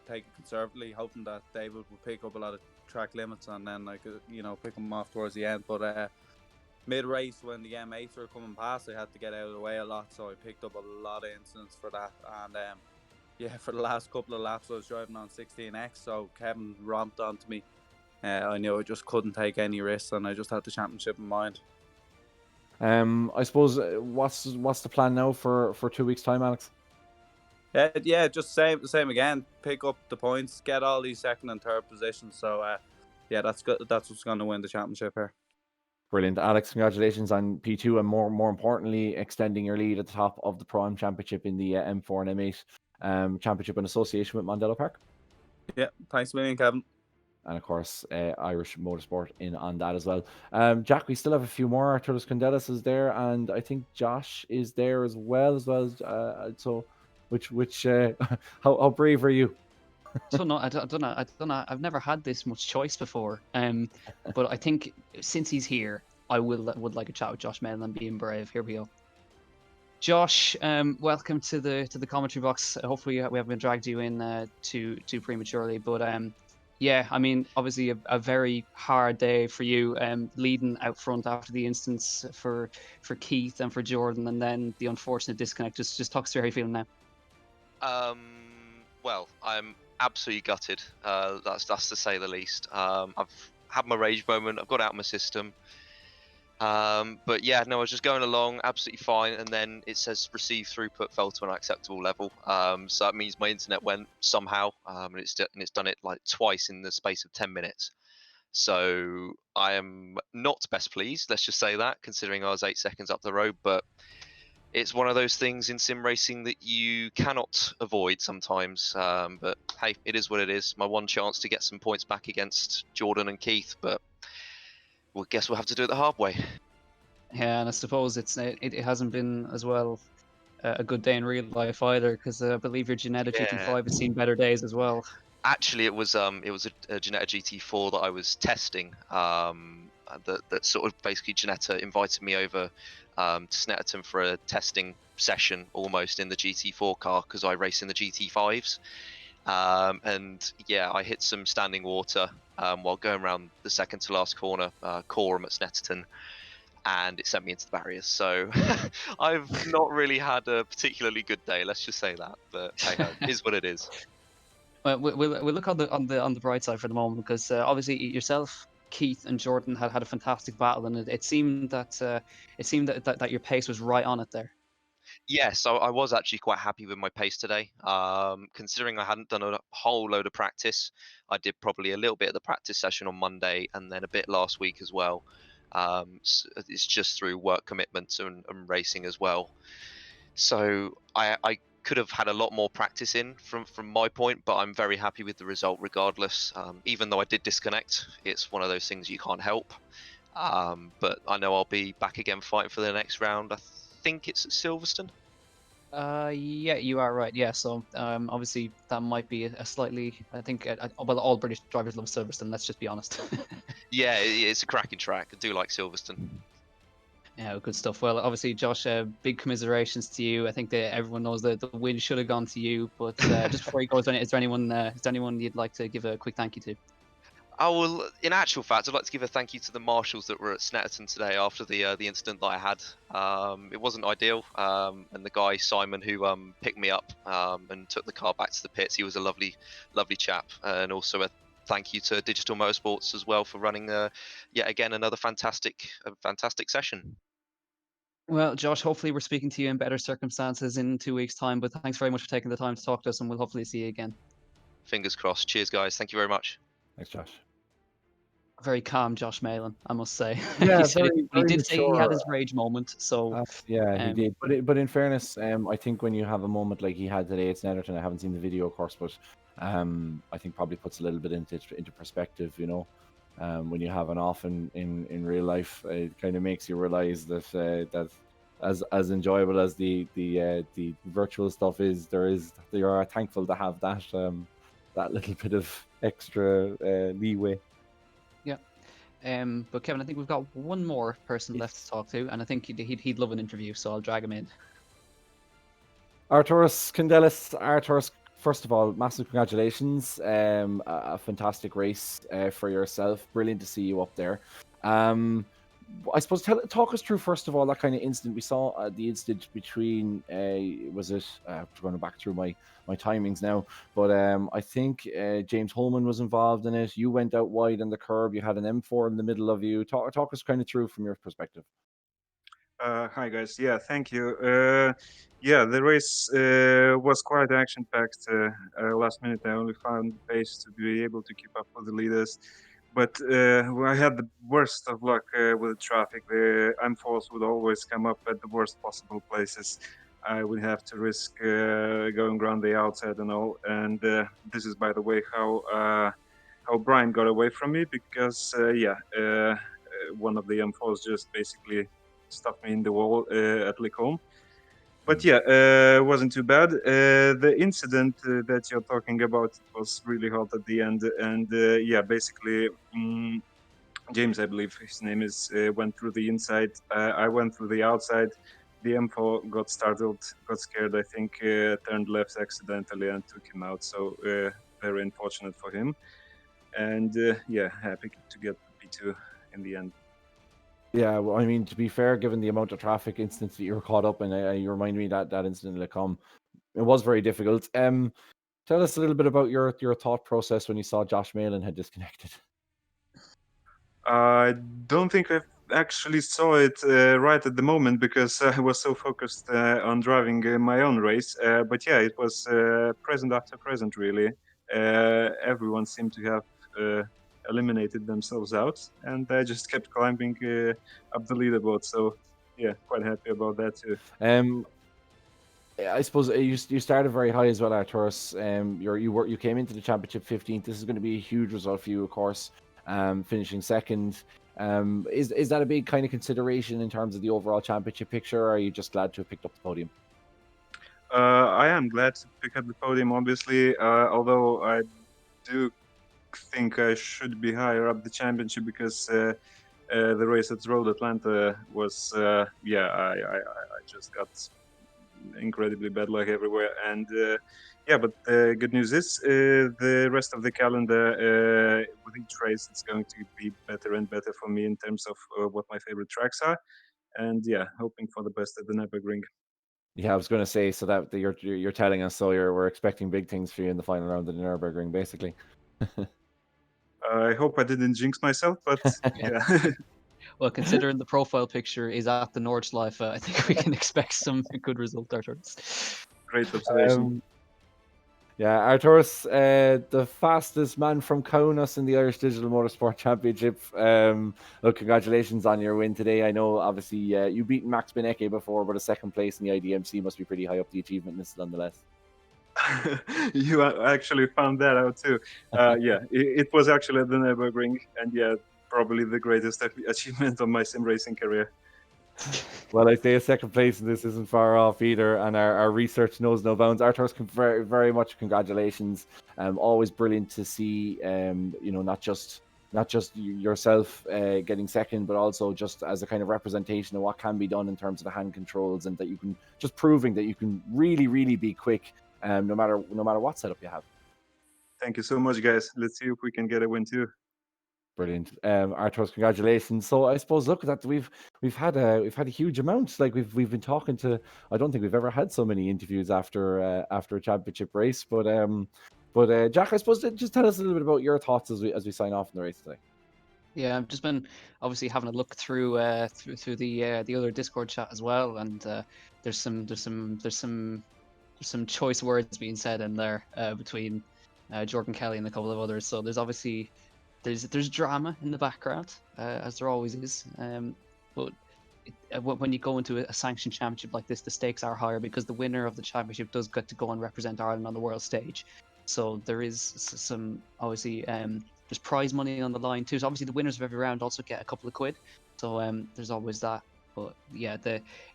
take it conservatively, hoping that David would pick up a lot of track limits, and then I could, pick him off towards the end. But mid-race, when the M8s were coming past, I had to get out of the way a lot, so I picked up a lot of incidents for that. And yeah, for the last couple of laps, I was driving on 16X, so Kevin romped onto me. I knew I just couldn't take any risks, and I just had the championship in mind. I suppose what's the plan now for 2 weeks' time, Alex? Yeah, just same again. Pick up the points, get all these second and third positions. So yeah, that's good. That's what's going to win the championship here. Brilliant, Alex! Congratulations on P2, and more importantly, extending your lead at the top of the Pro-Am Championship in the M4 and M8 Championship in association with Mondello Park. Yeah, thanks a million, Kevin. And of course, Irish Motorsport in on that as well. Jack, we still have a few more. Arturos Condelis is there, and I think Josh is there as well. So, which how brave are you? I don't know. I've never had this much choice before. But I think since he's here, I would like a chat with Josh Mellon and being brave. Here we go. Josh, welcome to the commentary box. Hopefully, we haven't dragged you in too prematurely. But yeah, I mean, obviously a very hard day for you, leading out front after the instance for Keith and for Jordan, and then the unfortunate disconnect. Just talk us through how you're feeling now. Well, I'm absolutely gutted. That's to say the least. I've had my rage moment. I've got it out of my system. But yeah, no, I was just going along absolutely fine, and then it says receive throughput fell to an acceptable level. So that means my internet went somehow, and it's done it like twice in the space of 10 minutes. So I am not best pleased. Let's just say that, considering I was 8 seconds up the road. But it's one of those things in sim racing that you cannot avoid sometimes. But hey, it is what it is. My one chance to get some points back against Jordan and Keith, but well, guess we'll have to do it the hard way. Yeah, and I suppose it hasn't been as well a good day in real life either, because I believe your Ginetta GT5 has seen better days as well. Actually, it was a Ginetta GT4 that I was testing. That sort of basically Ginetta invited me over to Snetterton for a testing session almost in the GT4 car, because I race in the GT5s. And yeah, I hit some standing water while going around the second to last corner, Coram at Snetterton, and it sent me into the barriers. So I've not really had a particularly good day, let's just say that. But hey, it is what it is. Well, we'll look on the bright side for the moment, because obviously yourself, Keith, and Jordan had a fantastic battle, and it seemed that your pace was right on it there. Yes, I was actually quite happy with my pace today. Considering I hadn't done a whole load of practice, I did probably a little bit of the practice session on Monday and then a bit last week as well. It's just through work commitments and racing as well. So I could have had a lot more practice in from my point, but I'm very happy with the result regardless. Even though I did disconnect, it's one of those things you can't help. But I know I'll be back again fighting for the next round. I think it's at Silverstone. Yeah, you are right. Yeah, so obviously that might be a slightly, I think, well, all British drivers love Silverstone. Let's just be honest. Yeah, it's a cracking track. I do like Silverstone. Yeah, good stuff. Well, obviously, Josh, big commiserations to you. I think that everyone knows that the win should have gone to you. But just before you go, is there anyone you'd like to give a quick thank you to? Oh well, in actual fact, I'd like to give a thank you to the marshals that were at Snetterton today after the incident that I had. It wasn't ideal, and the guy Simon who picked me up and took the car back to the pits, he was a lovely chap, and also a thank you to Digital Motorsports as well for running yet again another fantastic session. Well, Josh, hopefully we're speaking to you in better circumstances in 2 weeks' time. But thanks very much for taking the time to talk to us, and we'll hopefully see you again. Fingers crossed. Cheers, guys. Thank you very much. Thanks, Josh. Very calm, Josh Malin, I must say. Yeah, he said very, he very did say he had mature. his rage moment. So Yeah, he um, did. But in fairness, I think when you have a moment like he had today at Snetterton, I haven't seen the video, of course, but I think probably puts a little bit into perspective. When you have an off in real life, it kind of makes you realize that that as enjoyable as the virtual stuff is, you are thankful to have that little bit of extra leeway. yeah. But Kevin, I think we've got one more person left to talk to, and I think he'd love an interview, so I'll drag him in. Arturas Candelis, Arturas, first of all, massive congratulations. A fantastic race for yourself. Brilliant to see you up there. I suppose talk us through first of all that kind of incident we saw. The incident between going back through my timings now, but I think James Holman was involved in it. You went out wide on the curb. You had an M4 in the middle of you. Talk us kind of through from your perspective. Hi guys. Yeah, thank you. Yeah, the race was quite action-packed. Last minute, I only found the pace to be able to keep up with the leaders, but I had the worst of luck with the traffic. The M4s would always come up at the worst possible places. I would have to risk going around the outside and all. And this is, by the way, how Brian got away from me because one of the M4s just basically stuffed me in the wall at Licombe. But yeah, wasn't too bad. The incident that you're talking about, it was really hot at the end, and basically, James, I believe his name is, went through the inside. I went through the outside. The M4 got startled, got scared. I think turned left accidentally and took him out. So very unfortunate for him. And happy to get P2 in the end. Yeah, well, I mean, to be fair, given the amount of traffic incidents that you were caught up in, you remind me that incident in Lecom, it was very difficult. Tell us a little bit about your thought process when you saw Josh Malin had disconnected. I don't think I actually saw it right at the moment because I was so focused on driving my own race. But yeah, it was present after present, really. Everyone seemed to have eliminated themselves out, and I just kept climbing up the leaderboard. So yeah, quite happy about that too. I suppose you started very high as well, Arturas. You came into the championship 15th. This is going to be a huge result for you, of course. Finishing second. Is that a big kind of consideration in terms of the overall championship picture, or are you just glad to have picked up the podium? I am glad to pick up the podium, obviously, although I do think I should be higher up the championship because the race at Road Atlanta was, I just got incredibly bad luck everywhere. And but good news is the rest of the calendar with each race, it's going to be better and better for me in terms of what my favorite tracks are. And yeah, hoping for the best at the Nürburgring. Yeah, I was going to say, so that you're telling us, so we're expecting big things for you in the final round of the Nürburgring, basically. I hope I didn't jinx myself, but yeah. Well, considering the profile picture is at the Nordschleife, I think we can expect some good result, Arturas. Great observation. Yeah, Arturas, the fastest man from Kaunas in the Irish Digital Motorsport Championship. Look, congratulations on your win today. I know, obviously, you beat Max Benecke before, but a second place in the IDMC must be pretty high up the achievement list, nonetheless. You actually found that out too. It was actually at the Nürburgring, and yeah, probably the greatest achievement of my sim racing career. Well, I say a second place, and this isn't far off either. And our research knows no bounds. Arturas, very, very much congratulations. Always brilliant to see. Not just yourself getting second, but also just as a kind of representation of what can be done in terms of the hand controls, and that you can just proving that you can really, really be quick, no matter what setup you have. Thank you so much, guys. Let's see if we can get a win too. Brilliant. Arturos, congratulations. So I suppose look at that we've had a huge amount. Like we've been talking to, I don't think we've ever had so many interviews after a championship race. But Jack, I suppose just tell us a little bit about your thoughts as we sign off in the race today. Yeah, I've just been obviously having a look through the other Discord chat as well, and there's some choice words being said in there between Jordan Kelly and a couple of others. So there's obviously there's drama in the background, as there always is. But when you go into a sanctioned championship like this, the stakes are higher because the winner of the championship does get to go and represent Ireland on the world stage. So there is some obviously there's prize money on the line too. So obviously the winners of every round also get a couple of quid. So there's always that. But yeah,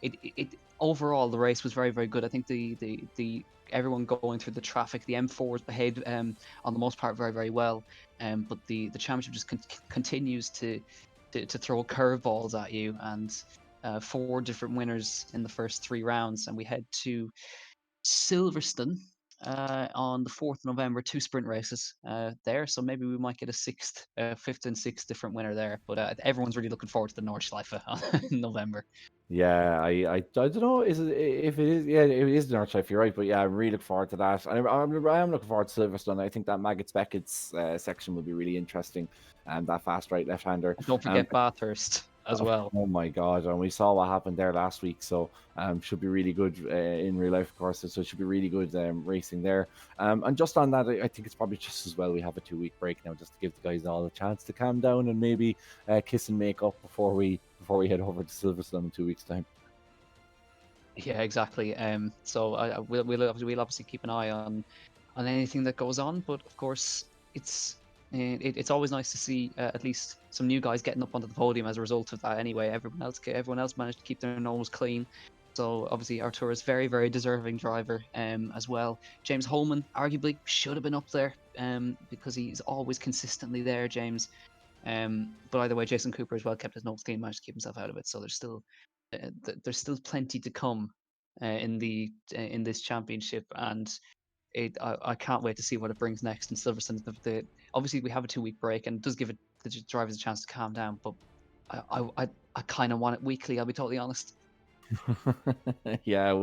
it overall the race was very, very good. I think the everyone going through the traffic, the M4s behaved on the most part very, very well. But the championship just continues to throw curveballs at you, and 4 different winners in the first 3 rounds, and we head to Silverstone on the 4th of November, 2 sprint races there. So maybe we might get a 5th and 6th different winner there. But everyone's really looking forward to the Nordschleife in November. Yeah, I don't know. Is it if it is? Yeah, it is the Nordschleife. You're right, but yeah, I really look forward to that. And I am looking forward to Silverstone. I think that Maggots Beckett's section will be really interesting, and that fast right left hander. And don't forget Bathurst as well. Oh my God! And we saw what happened there last week, so should be really good in real life, of course. So it should be really good racing there. And just on that, I think it's probably just as well we have a 2-week break now, just to give the guys all a chance to calm down and maybe kiss and make up before we head over to Silverstone in 2 weeks' time. Yeah, exactly. So we'll obviously keep an eye on anything that goes on, but of course it's always nice to see at least some new guys getting up onto the podium as a result of that. Anyway, everyone else managed to keep their nose clean. So obviously Artur is very, very deserving driver as well. James Holman arguably should have been up there because he's always consistently there, James. But either way, Jason Cooper as well kept his nose clean, managed to keep himself out of it. So there's still plenty to come in this championship, and I can't wait to see what it brings next in Silverstone. Obviously we have a 2-week break, and it does give the drivers a chance to calm down. But I kind of want it weekly. I'll be totally honest. Yeah, it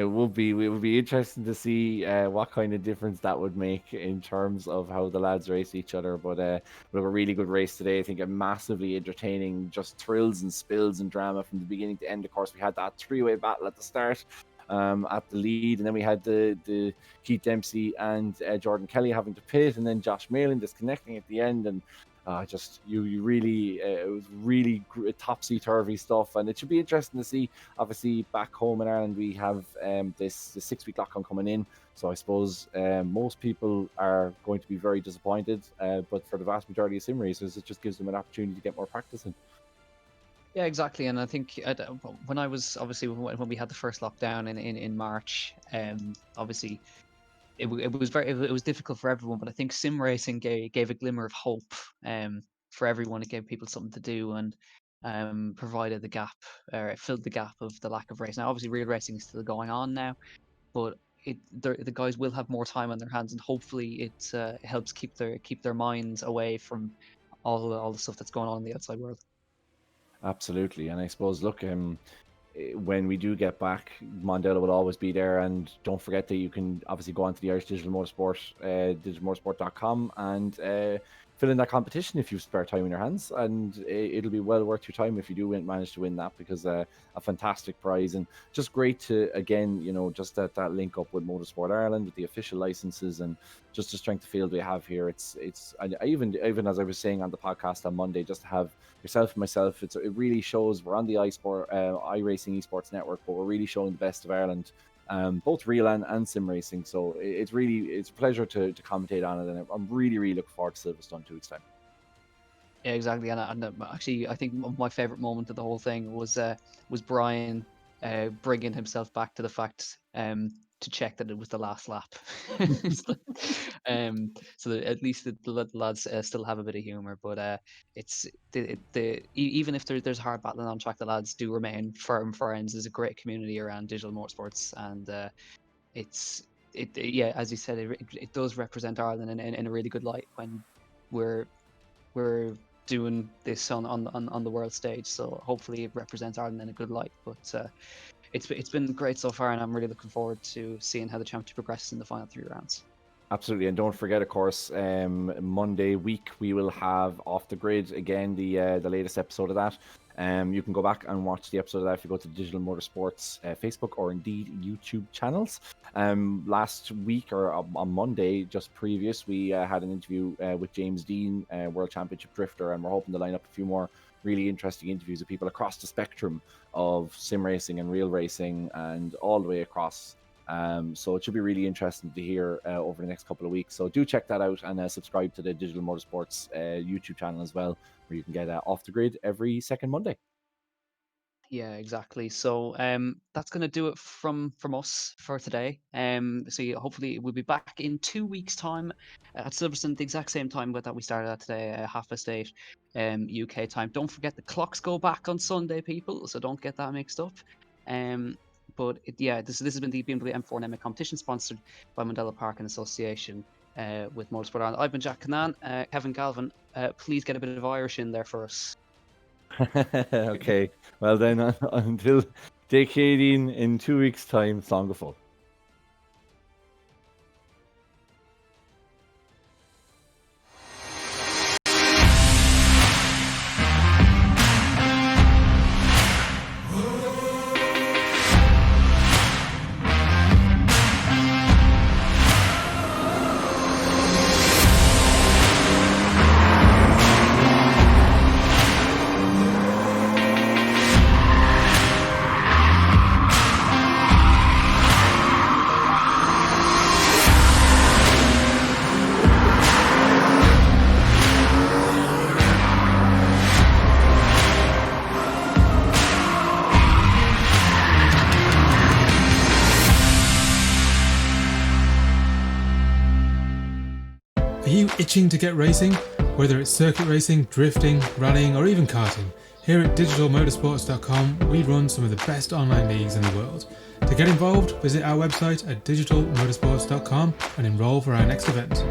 would be interesting to see what kind of difference that would make in terms of how the lads race each other. But we have a really good race today. I think a massively entertaining, just thrills and spills and drama from the beginning to end. Of course, we had that 3-way battle at the start at the lead, and then we had the Keith Dempsey and Jordan Kelly having to pit, and then Josh Malin disconnecting at the end, and just you really it was really topsy-turvy stuff, and it should be interesting to see. Obviously back home in Ireland we have this 6-week lockdown coming in, so I suppose most people are going to be very disappointed, but for the vast majority of sim racers it just gives them an opportunity to get more practice in. Yeah, exactly. And I think when I was obviously when we had the first lockdown in March, obviously it was difficult for everyone, but I think sim racing gave a glimmer of hope for everyone. It gave people something to do, and provided the gap, or it filled the gap of the lack of race. Now obviously real racing is still going on now, but the guys will have more time on their hands, and hopefully it helps keep their minds away from all the stuff that's going on in the outside world. Absolutely, and I suppose look, when we do get back, Mondello will always be there, and don't forget that you can obviously go onto the Irish Digital Motorsport, digitalmotorsport.com, and fill in that competition if you've spare time in your hands, and it'll be well worth your time if you do manage to win that, because a fantastic prize, and just great to again, just that link up with Motorsport Ireland with the official licenses, and just the strength of field we have here. It's I even as I was saying on the podcast on Monday, just to have yourself and myself, it really shows we're on the iRacing Esports Network, but we're really showing the best of Ireland, both real and sim racing. So it's a pleasure to commentate on it, and I'm really looking forward to Silverstone 2 weeks time. Yeah, exactly. And actually, I think my favorite moment of the whole thing was Brian bringing himself back to the fact to check that it was the last lap. So that at least the lads still have a bit of humor. But it's even if there's hard battling on track, the lads do remain firm friends. There's a great community around digital motorsports, and yeah, as you said, it does represent Ireland in a really good light when we're we're doing this on the world stage. So hopefully it represents Ireland in a good light. But it's been great so far, and I'm really looking forward to seeing how the championship progresses in the final 3 rounds. Absolutely, and don't forget, of course, Monday week we will have Off the Grid again, the latest episode of that. You can go back and watch the episode of that if you go to Digital Motorsports Facebook or indeed YouTube channels. Last week, or on Monday, just previous, we had an interview with James Dean, World Championship drifter, and we're hoping to line up a few more really interesting interviews with people across the spectrum of sim racing and real racing and all the way across. So it should be really interesting to hear over the next couple of weeks. So do check that out and subscribe to the Digital Motorsports YouTube channel as well, where you can get Off the Grid every second Monday. Yeah, exactly. So that's going to do it from us for today. So hopefully we'll be back in 2 weeks' time at Silverstone, the exact same time that we started at today, 8:30 UK time. Don't forget the clocks go back on Sunday, people, so don't get that mixed up. But this has been the BMW M4 and M8 competition, sponsored by Mondello Park in association with Motorsport Ireland. I've been Jack Cannan. Kevin Galvin, please get a bit of Irish in there for us. Okay, well then, until decading in 2 weeks' time, Slán go fóill. Are you itching to get racing? Whether it's circuit racing, drifting, rallying, or even karting, here at digitalmotorsports.com we run some of the best online leagues in the world. To get involved, visit our website at digitalmotorsports.com and enroll for our next event.